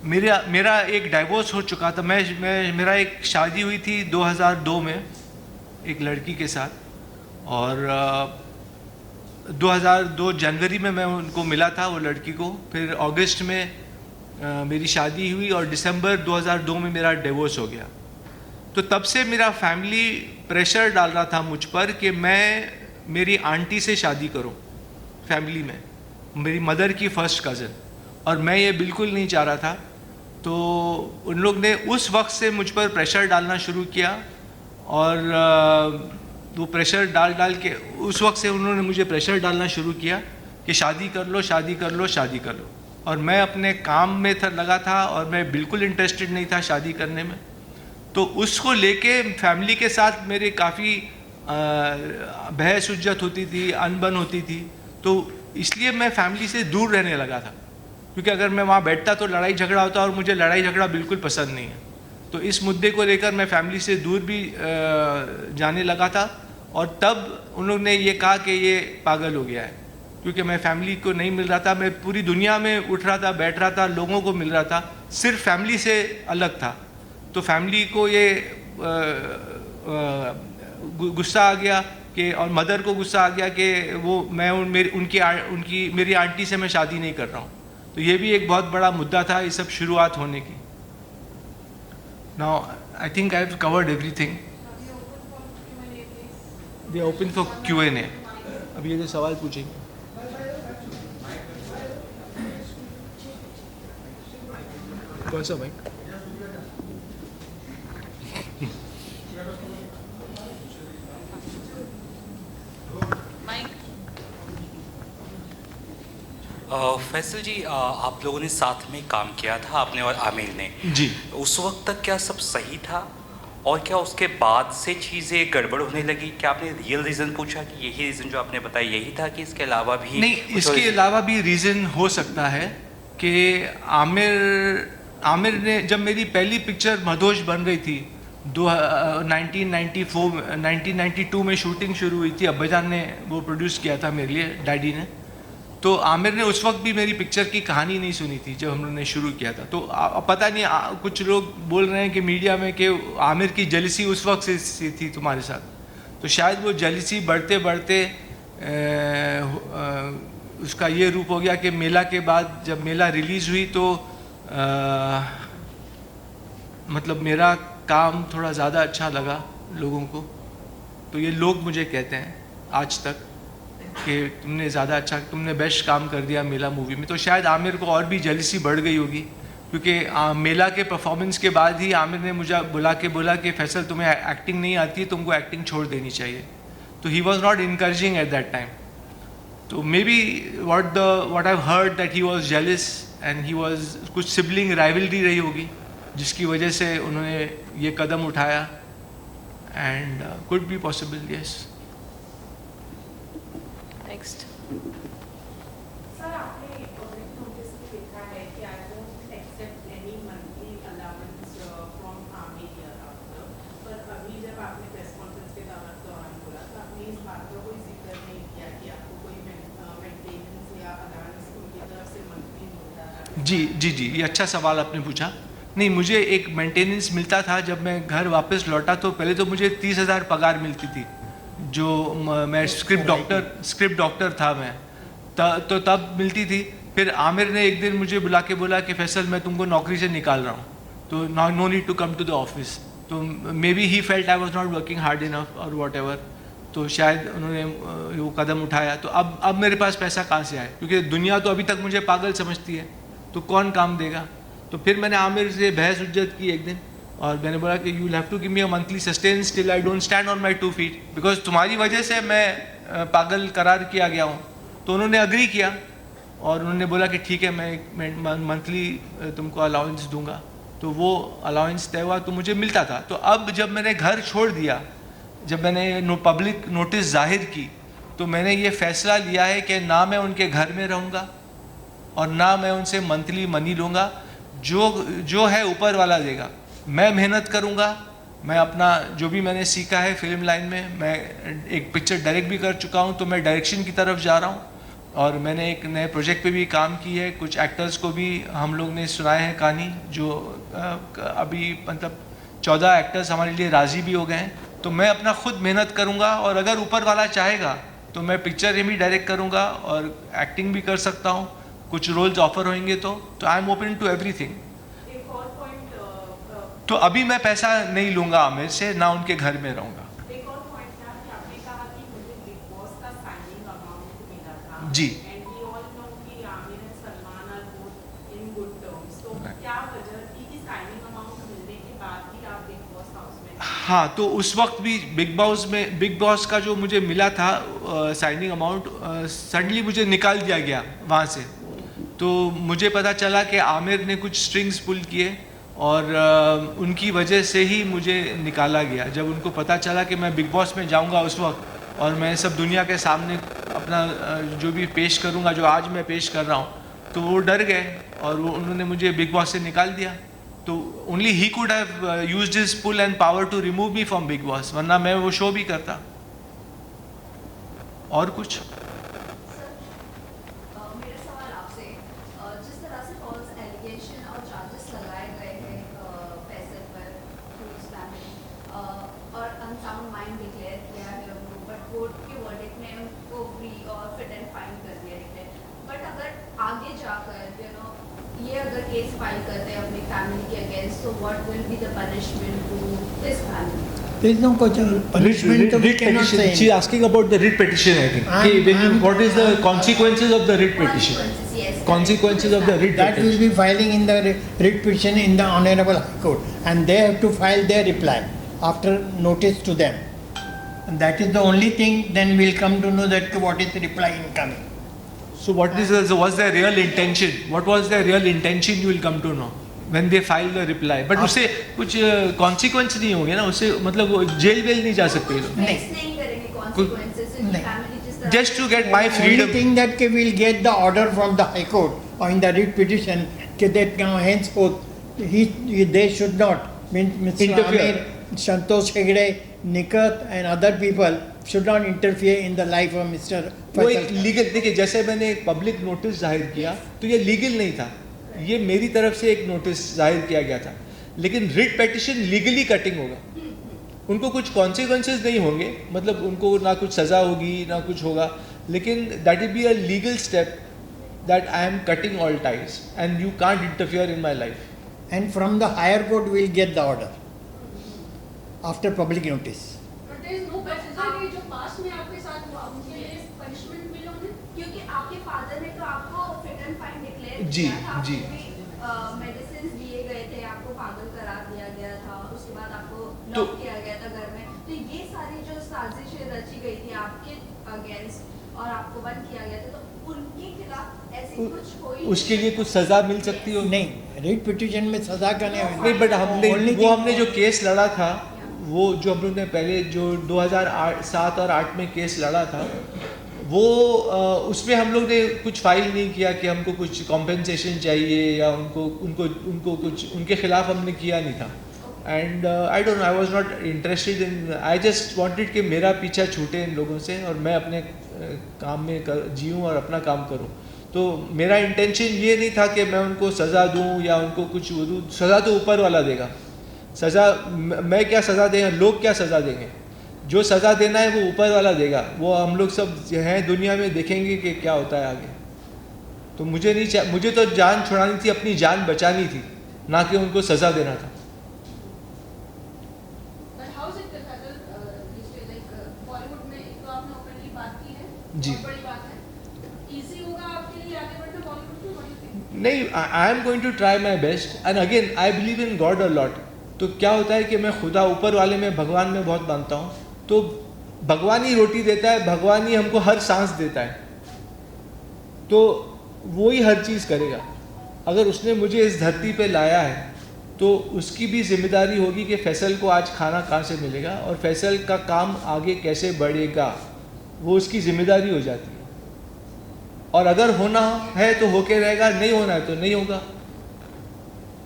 मेरा एक डाइवोर्स हो चुका था. मेरा एक शादी हुई थी 2002 में एक लड़की के साथ, और 2002 जनवरी में मैं उनको मिला था, वो लड़की को. फिर अगस्त में मेरी शादी हुई और दिसंबर 2002 में मेरा डिवोर्स हो गया. तो तब से मेरा फैमिली प्रेशर डाल रहा था मुझ पर कि मैं मेरी आंटी से शादी करूं फैमिली में, मेरी मदर की फर्स्ट कज़न, और मैं ये बिल्कुल नहीं चाह रहा था. तो उन लोग ने उस वक्त से मुझ पर प्रेशर डालना शुरू किया, और वो प्रेशर डाल के उस वक्त से उन्होंने मुझे प्रेशर डालना शुरू किया कि शादी कर लो, शादी कर लो, शादी कर लो. और मैं अपने काम में लगा था, और मैं बिल्कुल इंटरेस्टेड नहीं था शादी करने में. तो उसको लेके फैमिली के साथ मेरे काफ़ी बहस उज्जत होती थी, अनबन होती थी. तो इसलिए मैं फैमिली से दूर रहने लगा था, क्योंकि अगर मैं वहाँ बैठता तो लड़ाई झगड़ा होता, और मुझे लड़ाई झगड़ा बिल्कुल पसंद नहीं है. तो इस मुद्दे को लेकर मैं फैमिली से दूर भी जाने लगा था. और तब उन लोग ने ये कहा कि ये पागल हो गया है, क्योंकि मैं फैमिली को नहीं मिल रहा था. मैं पूरी दुनिया में उठ रहा था, बैठ रहा था, लोगों को मिल रहा था, सिर्फ फैमिली से अलग था. तो फैमिली को ये गुस्सा आ गया कि, और मदर को गुस्सा आ गया कि वो मैं मेरी आंटी से मैं शादी नहीं कर रहा हूँ. तो ये भी एक बहुत बड़ा मुद्दा था ये सब शुरुआत होने की. Now I think I have covered everything. We are open for Q&A. अब ये जो सवाल पूछेंगे. कौन सा भाई? फैसल जी, आप लोगों ने साथ में काम किया था, आपने और आमिर ने जी. उस वक्त तक क्या सब सही था, और क्या उसके बाद से चीज़ें गड़बड़ होने लगी? क्या आपने रियल रीज़न पूछा कि यही रीज़न जो आपने बताया यही था, कि इसके अलावा भी? नहीं, इसके अलावा भी रीज़न हो सकता है कि आमिर ने, जब मेरी पहली पिक्चर मधोश बन रही थी 1992 में शूटिंग शुरू हुई थी, अब्बाजान ने वो प्रोड्यूस किया था मेरे लिए, डैडी ने. तो आमिर ने उस वक्त भी मेरी पिक्चर की कहानी नहीं सुनी थी जब हम लोगों ने शुरू किया था. तो पता नहीं, कुछ लोग बोल रहे हैं कि मीडिया में कि आमिर की जेलसी उस वक्त से थी तुम्हारे साथ. तो शायद वो जेलसी बढ़ते बढ़ते उसका ये रूप हो गया कि मेला के बाद जब मेला रिलीज़ हुई तो मतलब मेरा काम थोड़ा ज़्यादा अच्छा लगा लोगों को, तो ये लोग मुझे कहते हैं आज तक कि तुमने ज़्यादा अच्छा, तुमने बेस्ट काम कर दिया मेला मूवी में। तो शायद आमिर को और भी जेलसी बढ़ गई होगी, क्योंकि मेला के परफॉर्मेंस के बाद ही आमिर ने मुझे बोला कि फैसल तुम्हें एक्टिंग नहीं आती, तुमको एक्टिंग छोड़ देनी चाहिए। तो he was not encouraging at that time. तो maybe what I've heard that he was jealous and he was, कुछ सिबलिंग राइवलरी रही होगी जिसकी वजह से उन्होंने ये कदम उठाया, and could be possible, yes. Next. Sir, आपने पब्लिक नोटिस में लिखा है कि I don't accept any monthly allowance from army hereafter, पर अभी जब आपने प्रेस कॉन्फ्रेंस के दौरान बोला तो आपने इस बात का कोई जिक्र नहीं किया कि आपको कोई मेंटेनेंस या अलाउंस उनकी तरफ से मंथली मिलता है। जी, ये अच्छा सवाल आपने पूछा। नहीं, मुझे एक मेंटेनेंस मिलता था जब मैं घर वापस लौटा, तो पहले तो मुझे 30,000 पगार मिलती थी, जो मैं स्क्रिप्ट डॉक्टर था मैं, तो तब मिलती थी। फिर आमिर ने एक दिन मुझे बुला के बोला कि फैसल मैं तुमको नौकरी से निकाल रहा हूँ, तो no need to come to the office. तो maybe he felt I was not working hard enough और वॉट एवर, तो शायद उन्होंने वो कदम उठाया। तो अब मेरे पास पैसा कहाँ से आए, क्योंकि दुनिया तो अभी तक मुझे पागल समझती है, तो कौन काम देगा। तो फिर मैंने आमिर से बहस उज्जत की एक दिन, और मैंने बोला कि you have to give me a monthly sustenance till I don't stand on my 2 feet, because तुम्हारी वजह से मैं पागल करार किया गया हूँ। तो उन्होंने अग्री किया और उन्होंने बोला कि ठीक है, मैं मंथली तुमको अलाउंस दूंगा। तो वो अलाउंस तय हुआ, तो मुझे मिलता था। तो अब जब मैंने घर छोड़ दिया, जब मैंने पब्लिक नोटिस जाहिर की, तो मैंने ये फैसला लिया है कि ना मैं उनके घर में रहूँगा और ना मैं उनसे मंथली मनी लूँगा। जो है ऊपर वाला देगा। मैं मेहनत करूँगा, मैं अपना जो भी मैंने सीखा है फिल्म लाइन में, मैं एक पिक्चर डायरेक्ट भी कर चुका हूँ, तो मैं डायरेक्शन की तरफ जा रहा हूँ, और मैंने एक नए प्रोजेक्ट पे भी काम की है। कुछ एक्टर्स को भी हम लोग ने सुनाए हैं कहानी, जो अभी मतलब 14 एक्टर्स हमारे लिए राज़ी भी हो गए हैं। तो मैं अपना खुद मेहनत करूँगा, और अगर ऊपर वाला चाहेगा तो मैं पिक्चर भी डायरेक्ट करूँगा और एक्टिंग भी कर सकता हूँ। कुछ रोल्स ऑफर होंगे तो I am open to everything. एक और पॉइंट, तो अभी मैं पैसा नहीं लूँगा आमिर से, ना उनके घर में रहूँगा। एक और पॉइंट था कि आपने कहा कि मुझे बिग बॉस का साइनिंग अमाउंट मिला था। जी। एंड वी ऑल नो कि Aamir and Salman are both in good terms, तो क्या वजह थी कि साइनिंग अमाउंट मिलने के बाद भी आप बिग बॉस हाउस में? हाँ, तो उस वक्त भी बिग बॉस का जो मुझे मिला था साइनिंग अमाउंट, सडनली मुझे निकाल दिया गया वहाँ से। तो मुझे पता चला कि आमिर ने कुछ स्ट्रिंग्स पुल किए, और उनकी वजह से ही मुझे निकाला गया। जब उनको पता चला कि मैं बिग बॉस में जाऊंगा उस वक्त, और मैं सब दुनिया के सामने अपना जो भी पेश करूंगा, जो आज मैं पेश कर रहा हूं, तो वो डर गए और उन्होंने मुझे बिग बॉस से निकाल दिया। तो only he could have used his pull and power to remove me from Bigg Boss, वरना मैं वो शो भी करता। और कुछ मेरा सवाल आपसे, जिस तरह से फॉल्स एलिगेशन और चार्जेस लगाए गए हैं फैसल पर थ्रू हिज फैमिली, और अनसाउंड माइंड डिक्लेयर किया है उनको, बट कोर्ट के वर्डिक्ट ने उनको फ्री और फिट एंड फाइन कर दिया डिक्लेयर। बट अगर आगे जाकर ये अगर केस फाइल करते हैं अपनी फैमिली के अगेंस्ट, तो what will be the punishment to this family? There is no punishment. writ petition. She is asking about the writ petition, I think. What is the consequences of the writ petition? Yes. Consequences of the writ That will petition. be filing in the writ petition in the Honorable High Court, and they have to file their reply after notice to them. And that is the only thing. Then we'll come to know that what is the reply incoming. So what's their real intention? What was their real intention? You will come to know when they file the reply. But उससे कुछ consequence नहीं होंगे ना, उससे मतलब वो jail well नहीं जा सकते लोग। Face नहीं करेंगे consequences in नहीं। family जिस तरह Just to get my Only freedom. thing that we'll get the order from the High Court or in the writ petition that now henceforth they should not, Mr. Interfere. Amir, Santosh Hegde, Nikat and other people should not interfere in the life of Mr. वो एक Faisal. Legal, देखिए जैसे मैंने एक public notice जाहिर किया, तो ये लीगल नहीं था, ये मेरी तरफ से एक नोटिस जाहिर किया गया था। लेकिन रिट पेटिशन लीगली कटिंग होगा, उनको कुछ कॉन्सिक्वेंसेज नहीं होंगे, मतलब उनको ना कुछ सज़ा होगी ना कुछ होगा, लेकिन that will be a legal step that I am cutting all ties and you can't interfere in my life. And from the higher court we will get the order after public notice. But there is no precedent जो past में आपके साथ हुआ उनके लिए punishment मिला उन्हें, क्योंकि आपके फादर ने तो आपको fit and fine declare जी, किया था, जी. आपको मेडिसिन दिए गए थे, आपको पागल करार दिया गया था, उसके बाद आपको तो- लॉक किया गया था घर में. तो ये सारी जो साजिशें रची गई थी आपके अगेंस्ट और आपको बंद किया गया था, तो उनके खिलाफ ऐसी कुछ कोई उसके लिए कुछ सज़ा मिल सकती हो? नहीं, रेट पिटीशन में सजा का नहीं, बट हमने जो केस लड़ा था, वो जो हम लोग ने पहले जो 2007 और 8 में केस लड़ा था, वो उसमें हम लोग ने कुछ फाइल नहीं किया कि हमको कुछ कॉम्पेंसेशन चाहिए या उनको कुछ उनके खिलाफ हमने किया नहीं था. And I don't no, I was not interested in, I just wanted कि मेरा पीछा छूटे इन लोगों से और मैं अपने काम में जीऊँ और अपना काम करूँ. तो मेरा इंटेंशन ये नहीं था कि मैं उनको सज़ा दूँ या उनको कुछ वो दूँ. सज़ा तो ऊपर वाला देगा. सज़ा मैं क्या सज़ा देंगे, लोग क्या सज़ा देंगे? जो सज़ा देना है वो ऊपर वाला देगा. वो हम लोग सब हैं दुनिया में, देखेंगे कि क्या होता है आगे. तो मुझे तो जान छुड़ानी थी, अपनी जान बचानी थी, ना कि उनको सज़ा देना था. But how is it Bollywood में एक तो आपने ओपनली बात की है, जी. बहुत बड़ी बात है. इजी होगा आपके लिए आगे बढ़ना बॉलीवुड में? What do you think? नहीं, I am going to try my best and again I believe in God a lot. तो क्या होता है कि मैं खुदा ऊपर वाले में, भगवान में बहुत मानता हूँ. तो भगवान ही रोटी देता है, भगवान ही हमको हर सांस देता है. तो वो ही हर चीज़ करेगा. अगर उसने मुझे इस धरती पे लाया है तो उसकी भी जिम्मेदारी होगी कि फैसल को आज खाना कहाँ से मिलेगा और फैसल का काम आगे कैसे बढ़ेगा, वो उसकी जिम्मेदारी हो जाती है. और अगर होना है तो होके रहेगा, नहीं होना है तो नहीं होगा.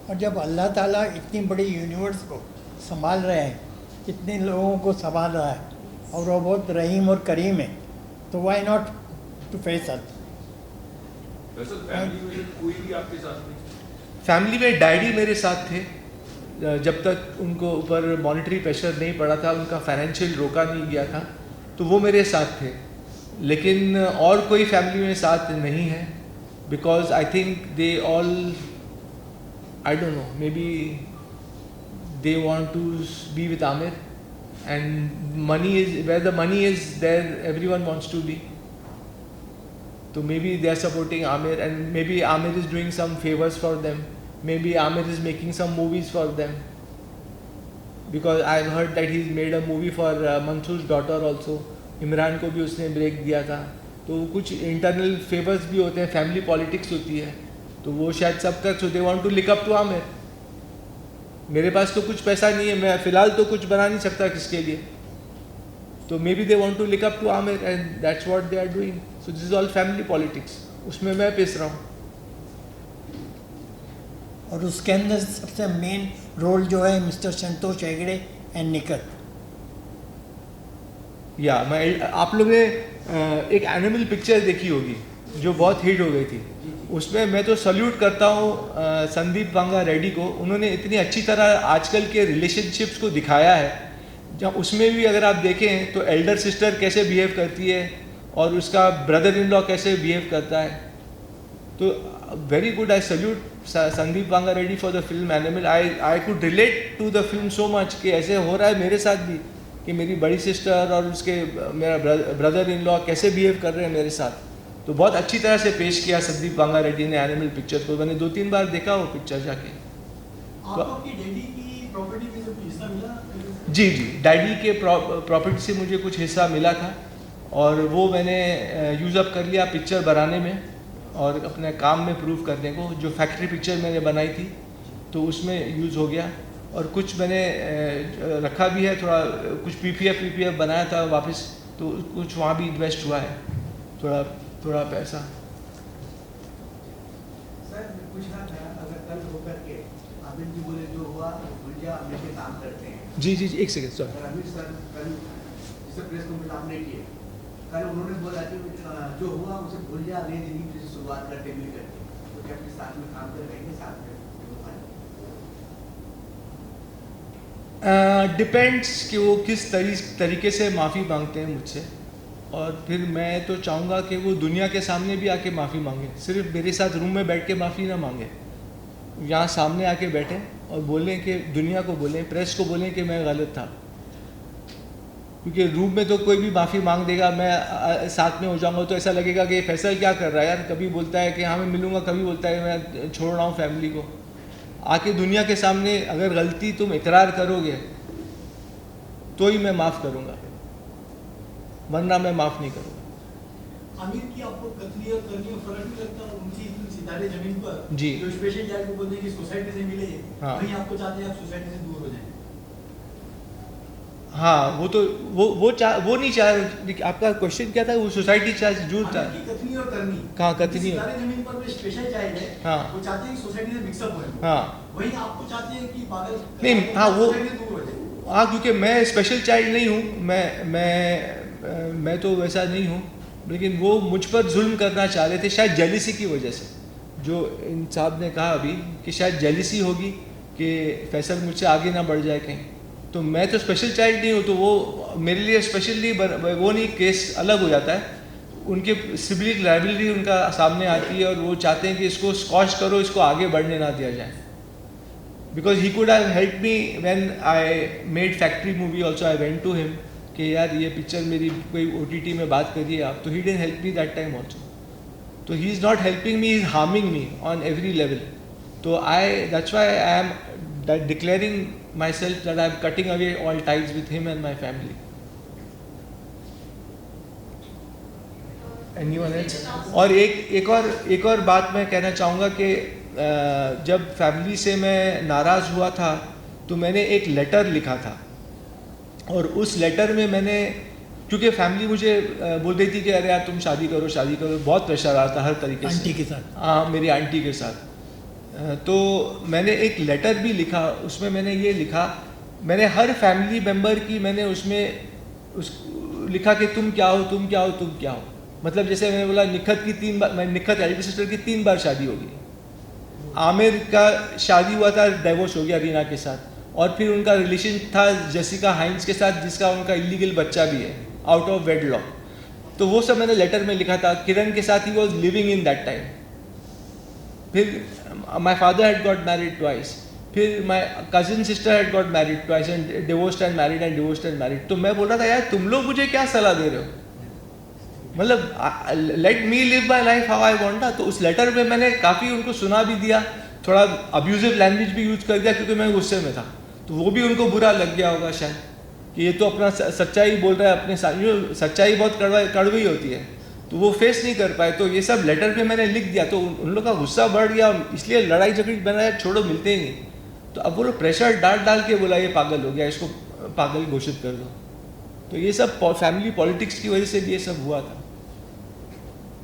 और जब अल्लाह ताला इतनी बड़ी यूनिवर्स को संभाल रहे हैं, इतने लोगों को संभाल रहा है और वो बहुत रहीम और करीम है, तो व्हाई नॉट टू फैसल. वैसे फैमिली में कोई भी आपके साथ नहीं? फैमिली में डैडी मेरे साथ थे जब तक उनको ऊपर मॉनेटरी प्रेशर नहीं पड़ा था, उनका फाइनेंशियल रोका नहीं गया था, तो वो मेरे साथ थे. लेकिन और कोई फैमिली में साथ नहीं है, because I think they all, I don't know, maybe they want to be with Aamir and money is where the money is there everyone wants to be. So maybe they are supporting Amir and maybe Amir is doing some favors for them. Maybe Amir is making some movies for them. Because I've heard that he's made a movie for Mansoor's daughter also. Imran को भी उसने break दिया था. तो कुछ internal favours भी होते हैं, फैमिली पॉलिटिक्स होती है, तो वो शायद सब कर. So they want to lick up to Aamir. मेरे पास तो कुछ पैसा नहीं है, मैं फ़िलहाल तो कुछ बना नहीं सकता किसके लिए. तो maybe they want to lick up to Aamir and that's what they are doing. So this is all family politics. उसमें मैं पिस रहा हूँ. और उसके अंदर सबसे मेन रोल जो है मिस्टर संतोष हेगड़े एंड निकट. या मैं, आप लोग ने एक एनिमल पिक्चर देखी होगी जो बहुत हिट हो गई थी. उसमें मैं तो सल्यूट करता हूँ संदीप वांगा रेड्डी को. उन्होंने इतनी अच्छी तरह आजकल के रिलेशनशिप्स को दिखाया है. जब उसमें भी अगर आप देखें तो एल्डर सिस्टर कैसे बिहेव करती है और उसका ब्रदर इन लॉ कैसे बिहेव करता है. तो very good, I salute Sandeep Vanga Reddy for the film Animal. I could relate to the film so much कि ऐसे हो रहा है मेरे साथ भी, कि मेरी बड़ी सिस्टर और उसके मेरा ब्रदर इन लॉ कैसे बिहेव कर रहे हैं मेरे साथ. तो बहुत अच्छी तरह से पेश किया संदीप वांगा रेड्डी ने एनिमल पिक्चर को. मैंने 2-3 बार देखा वो पिक्चर जाके. आपको आपकी डैडी की प्रॉपर्टी में से कुछ हिस्सा मिला? जी, डैडी के प्रॉपर्टी से मुझे कुछ हिस्सा मिला था और वो मैंने यूज़ अप कर लिया पिक्चर बनाने में और अपने काम में प्रूव करने को. जो फैक्ट्री पिक्चर मैंने बनाई थी तो उसमें यूज़ हो गया. और कुछ मैंने रखा भी है, थोड़ा कुछ पीपीएफ बनाया था वापस, तो कुछ वहाँ भी इन्वेस्ट हुआ है थोड़ा पैसा. सर मैं पूछना था, अगर कल होकर के आमिर जी बोले जो हुआ भूल जा, आमिर के काम करते हैं. जी, एक सेकेंड सर. अगर आमिर सर कल जिसे प्रेस कॉन्फ्रेंस आपने किए, कल उन्होंने बोला कि जो हुआ उसे भूल जा, नई जिंदगी से शुरुआत करते मिल करके, तो क्या आपके साथ में काम कर रहेंगे साथ में? डिपेंड्स कि वो किस तरीके से माफ़ी मांगते हैं मुझसे, और फिर मैं तो चाहूँगा कि वो दुनिया के सामने भी आके माफ़ी मांगे, सिर्फ मेरे साथ रूम में बैठ के माफ़ी ना मांगे, यहाँ सामने आके बैठें और बोलें कि दुनिया को बोलें, प्रेस को बोलें कि मैं गलत था। क्योंकि रूम में तो कोई भी माफ़ी मांग देगा, मैं साथ में हो जाऊँगा तो ऐसा लगेगा कि फैसल क्या कर रहा है यार, कभी बोलता है कि हाँ मैं मिलूँगा, कभी बोलता है मैं छोड़ रहा हूँ फैमिली को। आके दुनिया के सामने अगर गलती तुम इकरार करोगे तो ही मैं माफ़ करूँगा, वरना मैं माफ़ नहीं करूँगा। आमिर की आपको कतली और करनी में फर्क नहीं लगता? उनकी सितारे जमीन पर जी। जो स्पेशल जाके बोलते हैं कि सोसाइटी से मिले, हाँ। वहीं आपको चाहते हैं आप सोसाइटी से दूर हो जाएं। हाँ, वो तो वो नहीं चाह। आपका क्वेश्चन क्या था? वो सोसाइटी चाहे जूर था। आमिर की कतनी और करनी, कहाँ कतनी? सितारे जमीन पर जो स्पेशल चाइल्ड है, हाँ। वो चाहते हैं कि सोसाइटी से मिक्सअप हो, हाँ वहीं आपको चाहते हैं कि पागल नहीं, हाँ, वो सोसाइटी से दूर हो जाए। हाँ, क्योंकि मैं स्पेशल चाइल्ड नहीं हूँ, मैं तो वैसा नहीं हूँ, लेकिन वो मुझ पर जुल्म करना चाह रहे थे, शायद जेलिसी की वजह से। जो इन साहब ने कहा अभी कि शायद जेलिसी होगी कि फैसल मुझसे आगे ना बढ़ जाए कहीं, तो मैं तो स्पेशल चाइल्ड नहीं हूँ, तो वो मेरे लिए स्पेशली वो नहीं, केस अलग हो जाता है। उनके सिविल लाइबिलिटी उनका सामने आती है और वो चाहते हैं कि इसको स्कॉच करो, इसको आगे बढ़ने ना दिया जाए। Because he could have help me when I made Factory movie also, I went to him कि यार ये पिक्चर मेरी कोई OTT में बात करिए आप, तो he didn't help me that time also. तो he is not helping me, he is harming me on every level. तो that's why I am declaring myself that I am cutting away all ties with him and my family. Anyone else? और एक और बात मैं कहना चाहूँगा कि जब फैमिली से मैं नाराज़ हुआ था तो मैंने एक लेटर लिखा था, और उस लेटर में मैंने, क्योंकि फैमिली मुझे बोल रही थी कि अरे यार तुम शादी करो, बहुत प्रेशर आ रहा था हर तरीके से। आंटी के साथ? हाँ, मेरी आंटी के साथ। तो मैंने एक लेटर भी लिखा, उसमें मैंने ये लिखा, मैंने हर फैमिली मेम्बर की मैंने उसमें लिखा कि तुम क्या हो, तुम क्या हो, तुम क्या हो। मतलब जैसे मैंने बोला निखत की 3 बार, निखत एल्डर सिस्टर की 3 बार शादी हो गई। आमिर का शादी हुआ था, डाइवोर्स हो गया रीना के साथ, और फिर उनका रिलेशन था जेसिका हाइंस के साथ, जिसका उनका इलीगल बच्चा भी है, आउट ऑफ वेडलॉक। तो वो सब मैंने लेटर में लिखा था। किरण के साथ he was living in that time. फिर my father had got married twice, फिर my cousin sister had got married twice and divorced and married and divorced and married। तो मैं बोल रहा था यार तुम लोग मुझे क्या सलाह दे रहे हो, मतलब let me live my life how I want। तो उस लेटर में मैंने काफ़ी उनको सुना भी दिया, थोड़ा अब्यूजिव लैंग्वेज भी यूज कर दिया क्योंकि मैं गुस्से में था, तो वो भी उनको बुरा लग गया होगा शायद कि ये तो अपना सच्चाई बोल रहा है अपने साथ। सच्चाई बहुत कड़वी होती है, तो वो फेस नहीं कर पाए। तो ये सब लेटर पे मैंने लिख दिया, तो उन लोग का गुस्सा बढ़ गया, इसलिए लड़ाई झगड़ी बनाया, छोड़ो मिलते ही नहीं। तो अब वो लोग प्रेशर डाल के बोला ये पागल हो गया, इसको पागल घोषित कर दो। तो ये सब फैमिली पॉलिटिक्स की वजह से भी ये सब हुआ था।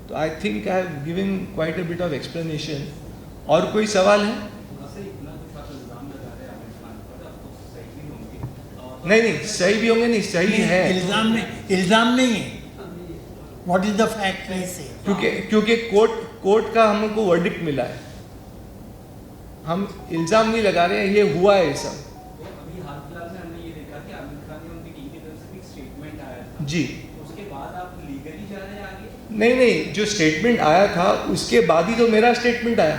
तो आई think I have given quite a bit of explanation. और कोई सवाल है? नहीं, सही भी होंगे, नहीं सही है, इल्जाम नहीं है। What is the fact I say? क्योंकि कोर्ट का हमको वर्डिक्ट मिला है, हम इल्जाम नहीं लगा रहे हैं, ये हुआ है सब। अभी हाल फिलहाल में हमने ये देखा कि आमिर खान ने उनकी टीम की तरफ से एक स्टेटमेंट आया था जी। उसके बाद आप लीगली जा रहे हैं आगे? नहीं, जो स्टेटमेंट आया था उसके बाद ही तो मेरा स्टेटमेंट आया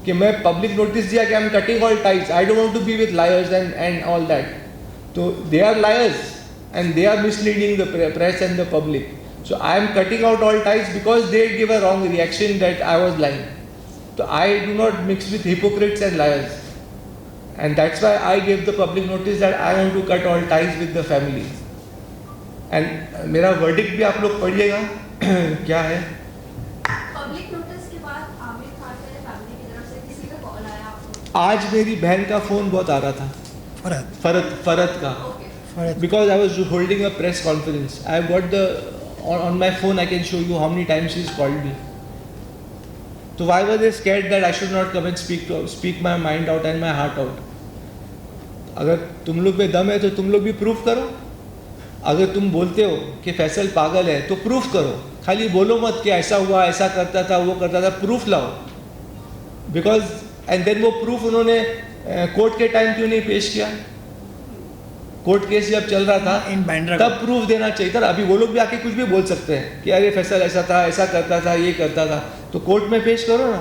कि मैं पब्लिक नोटिस दिया कि I am cutting all ties, I don't want to be with liars and all that. तो they are liars and they are misleading the press and the public. So I am cutting out all ties because they give a wrong reaction that I was lying. So I do not mix with hypocrites and liars, and that's why I gave the public notice that I want to cut all ties with the family. And मेरा verdict भी आप लोग पढ़िएगा क्या है। Public notice के बाद आमिर खान के फैमिली की तरफ से किसी का कॉल आया आपको? आज मेरी बहन का फ़ोन बहुत आ रहा था, फरत का, because I was holding a press conference. I have got the on my phone, I can show you how many times she's called me. So why were they scared that I should not come and speak my mind out and my heart out? अगर तुम लोग में दम है तो तुम लोग भी प्रूफ करो। अगर तुम बोलते हो कि फैसल पागल है तो प्रूफ करो, खाली बोलो मत कि ऐसा हुआ, ऐसा करता था, वो करता था, प्रूफ लाओ। बिकॉज एंड देन वो प्रूफ उन्होंने कोर्ट के टाइम क्यों नहीं पेश किया? कोर्ट केस जब चल रहा था In Bandra तब प्रूफ देना चाहिए था। अभी वो लोग भी आके कुछ भी बोल सकते हैं कि अरे फैसल ऐसा था, ऐसा करता था, ये करता था, तो कोर्ट में पेश करो ना।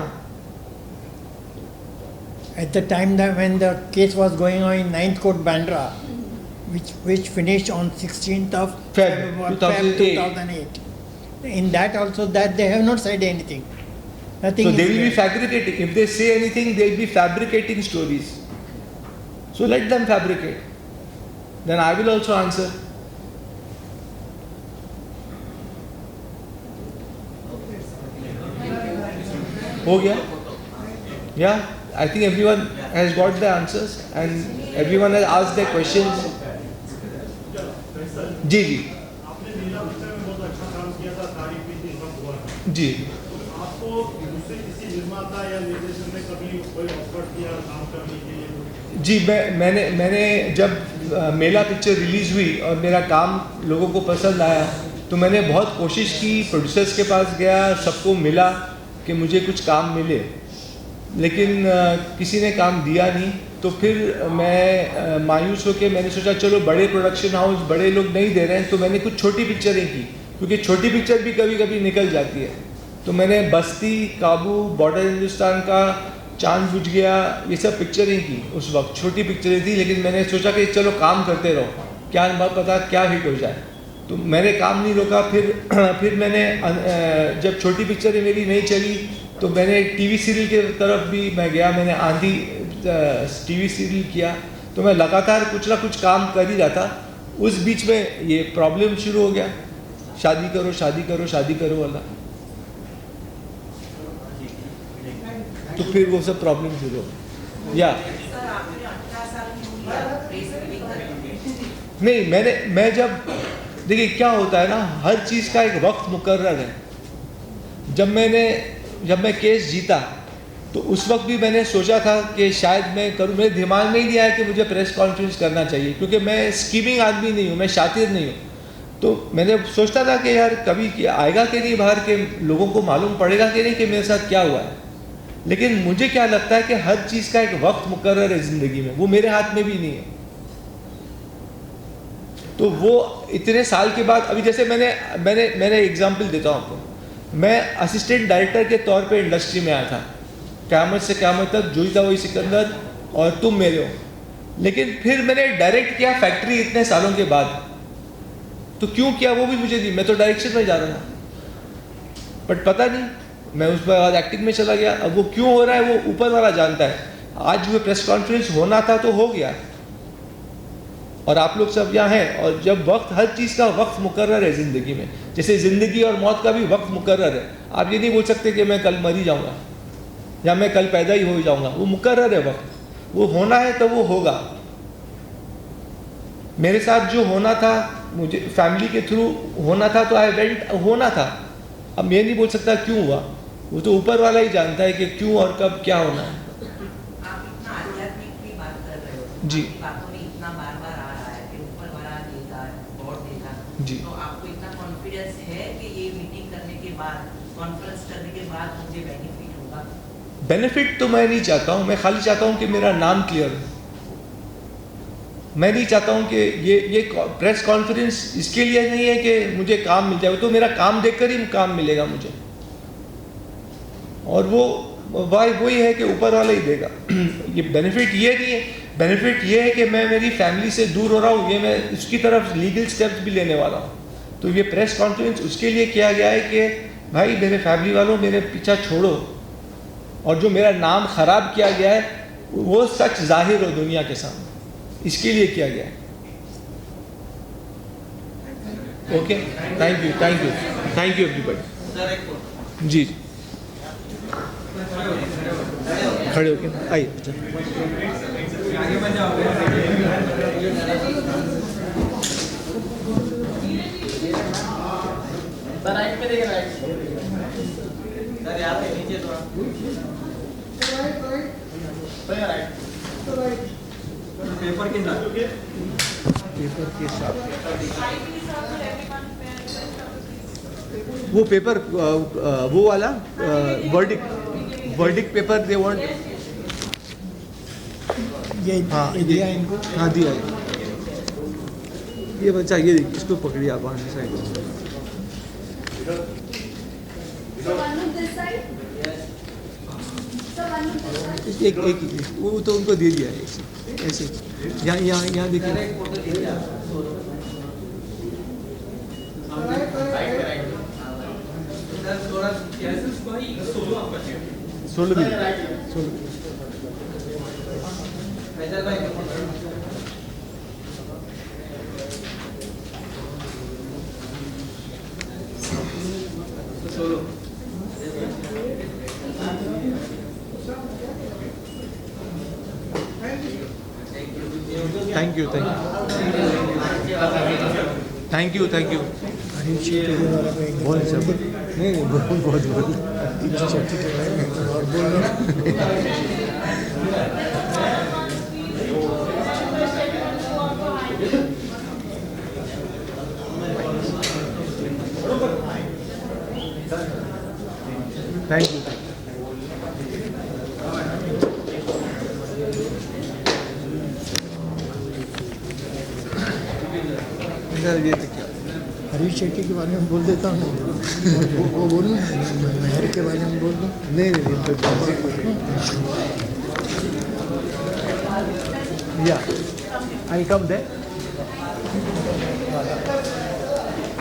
At the time that when the case was going on in 9th Court Bandra, which finished on 16th of Feb 2008. 2008. In that also that they have not said anything. Nothing. So is they will be there. fabricating. If they say anything, they will be fabricating stories. So let them fabricate. Then I will also answer. हो गया? Yeah, I think everyone has got the answers and everyone has asked their questions. जी जी आपने नीला picture में बहुत अच्छा काम किया था, तारीफ भी थी, सब हुआ था। जी। आपको दूसरे किसी निर्माता या निर्देशक ने कभी कोई ऑफर किया काम करने के लिए? जी मैंने जब मेला पिक्चर रिलीज़ हुई और मेरा काम लोगों को पसंद आया तो मैंने बहुत कोशिश की, प्रोड्यूसर्स के पास गया, सबको मिला कि मुझे कुछ काम मिले, लेकिन किसी ने काम दिया नहीं। तो फिर मैं मायूस होकर मैंने सोचा चलो बड़े प्रोडक्शन हाउस, बड़े लोग नहीं दे रहे हैं तो मैंने कुछ छोटी पिक्चरें की, क्योंकि छोटी पिक्चर भी कभी कभी निकल जाती है। तो मैंने बस्ती, काबू, बॉर्डर हिंदुस्तान का, चांद बुझ गया, ये सब पिक्चरें की। उस वक्त छोटी पिक्चरें थी, लेकिन मैंने सोचा कि चलो काम करते रहो, क्या पता क्या हिट हो जाए। तो मैंने काम नहीं रोका। फिर मैंने जब छोटी पिक्चरें मेरी नहीं चली तो मैंने टीवी सीरियल की तरफ भी मैं गया। मैंने आंधी टीवी सीरियल किया, तो मैं लगातार कुछ ना कुछ काम कर ही रहा था। उस बीच में ये प्रॉब्लम शुरू हो गया, शादी करो शादी करो शादी करो वाला। तो फिर वो सब प्रॉब्लम शुरू हो गया। या सर आपने 18 साल की उम्र प्रेस मीटिंग नहीं, मैं जब देखिए क्या होता है ना, हर चीज़ का एक वक्त मुकर्रर है। जब मैं केस जीता तो उस वक्त भी मैंने सोचा था कि शायद मैं करूँ, मेरे दिमाग में ही नहीं आया कि मुझे प्रेस कॉन्फ्रेंस करना चाहिए, क्योंकि मैं स्कीमिंग आदमी नहीं हूँ, मैं शातिर नहीं हूँ। तो मैंने सोचता था कि यार कभी आएगा कि नहीं बाहर के लोगों को मालूम पड़ेगा कि नहीं कि मेरे साथ क्या हुआ है। लेकिन मुझे क्या लगता है कि हर चीज़ का एक वक्त मुकर्रर है ज़िंदगी में, वो मेरे हाथ में भी नहीं है। तो वो इतने साल के बाद, अभी जैसे मैंने एग्जाम्पल देता हूँ आपको। मैं असिस्टेंट डायरेक्टर के तौर पे इंडस्ट्री में आया था, क़यामत से क़यामत तक, जोई था वही सिकंदर और तुम मेरे हो। लेकिन फिर मैंने डायरेक्ट किया फैक्ट्री इतने सालों के बाद। तो क्यों किया वो भी मुझे नहीं, मैं तो डायरेक्शन में जा रहा था, बट पता नहीं, मैं उस बाद एक्टिंग में चला गया। अब वो क्यों हो रहा है वो ऊपर वाला जानता है। आज वो प्रेस कॉन्फ्रेंस होना था तो हो गया, और आप लोग सब यहाँ हैं। और जब वक्त, हर चीज़ का वक्त मुकर्रर है ज़िंदगी में, जैसे ज़िंदगी और मौत का भी वक्त मुकर्रर है। आप ये नहीं बोल सकते कि मैं कल मर ही जाऊँगा या मैं कल पैदा ही हो जाऊँगा, वो मुकर्रर है वक्त, वो होना है तो वो होगा। मेरे साथ जो होना था, मुझे फैमिली के थ्रू होना था, तो आई वेंट, होना था। अब ये नहीं बोल सकता क्यों हुआ, वो तो ऊपर वाला ही जानता है कि क्यों और कब क्या होना है। आप इतना आध्यात्मिक की बात कर रहे हो, जी। आपकी बातों में इतना बार-बार आ रहा है कि ऊपर वाला देता है, गॉड देता है। जी। तो आपको इतना कॉन्फिडेंस है कि ये मीटिंग करने के बाद, कॉन्फ्रेंस करने के बाद मुझे बेनिफिट होगा? बेनिफिट तो मैं नहीं चाहता हूँ, मैं खाली चाहता हूँ कि मेरा नाम क्लियर हो। मैं नहीं चाहता हूँ कि ये प्रेस कॉन्फ्रेंस इसके लिए नहीं है कि मुझे काम मिल जाए, तो मेरा काम देखकर ही काम मिलेगा मुझे, और वो वही है कि ऊपर वाला ही देगा। ये बेनिफिट ये नहीं है, बेनिफिट ये है कि मैं मेरी फैमिली से दूर हो रहा हूँ, ये मैं उसकी तरफ लीगल स्टेप्स भी लेने वाला हूँ। तो ये प्रेस कॉन्फ्रेंस उसके लिए किया गया है कि भाई मेरे फैमिली वालों, मेरे पीछा छोड़ो, और जो मेरा नाम ख़राब किया गया है वो सच जाहिर हो दुनिया के सामने, इसके लिए किया गया है। Okay, thank you everybody. जी खड़े होके आइए। अच्छा, राइट में देखिए, राइट सर, यहाँ पे नीचे थोड़ा राइट, पेपर के साथ वो पेपर, वो वाला वर्डिक पेपर दे वांट। ये हाँ दिया इनको। हाँ दिया है। ये बच्चा ये देखिए, इसको पकड़िए आप आने साइड से। So one on this side. So one on this side. एक एक वो तो उनको दे दिया है, ऐसे यहाँ यहाँ यहाँ देखिए। सोलो भी solo. Thank you thank you thank you. बहुत अच्छा, नहीं नहीं बहुत बहुत थैंक यू। ये देखिए, हरीश शेट्टी के बारे में बोल देता हूँ, वो बोलूँ, मेहर के बारे में बोल दूँ। नहीं या आई कम दे।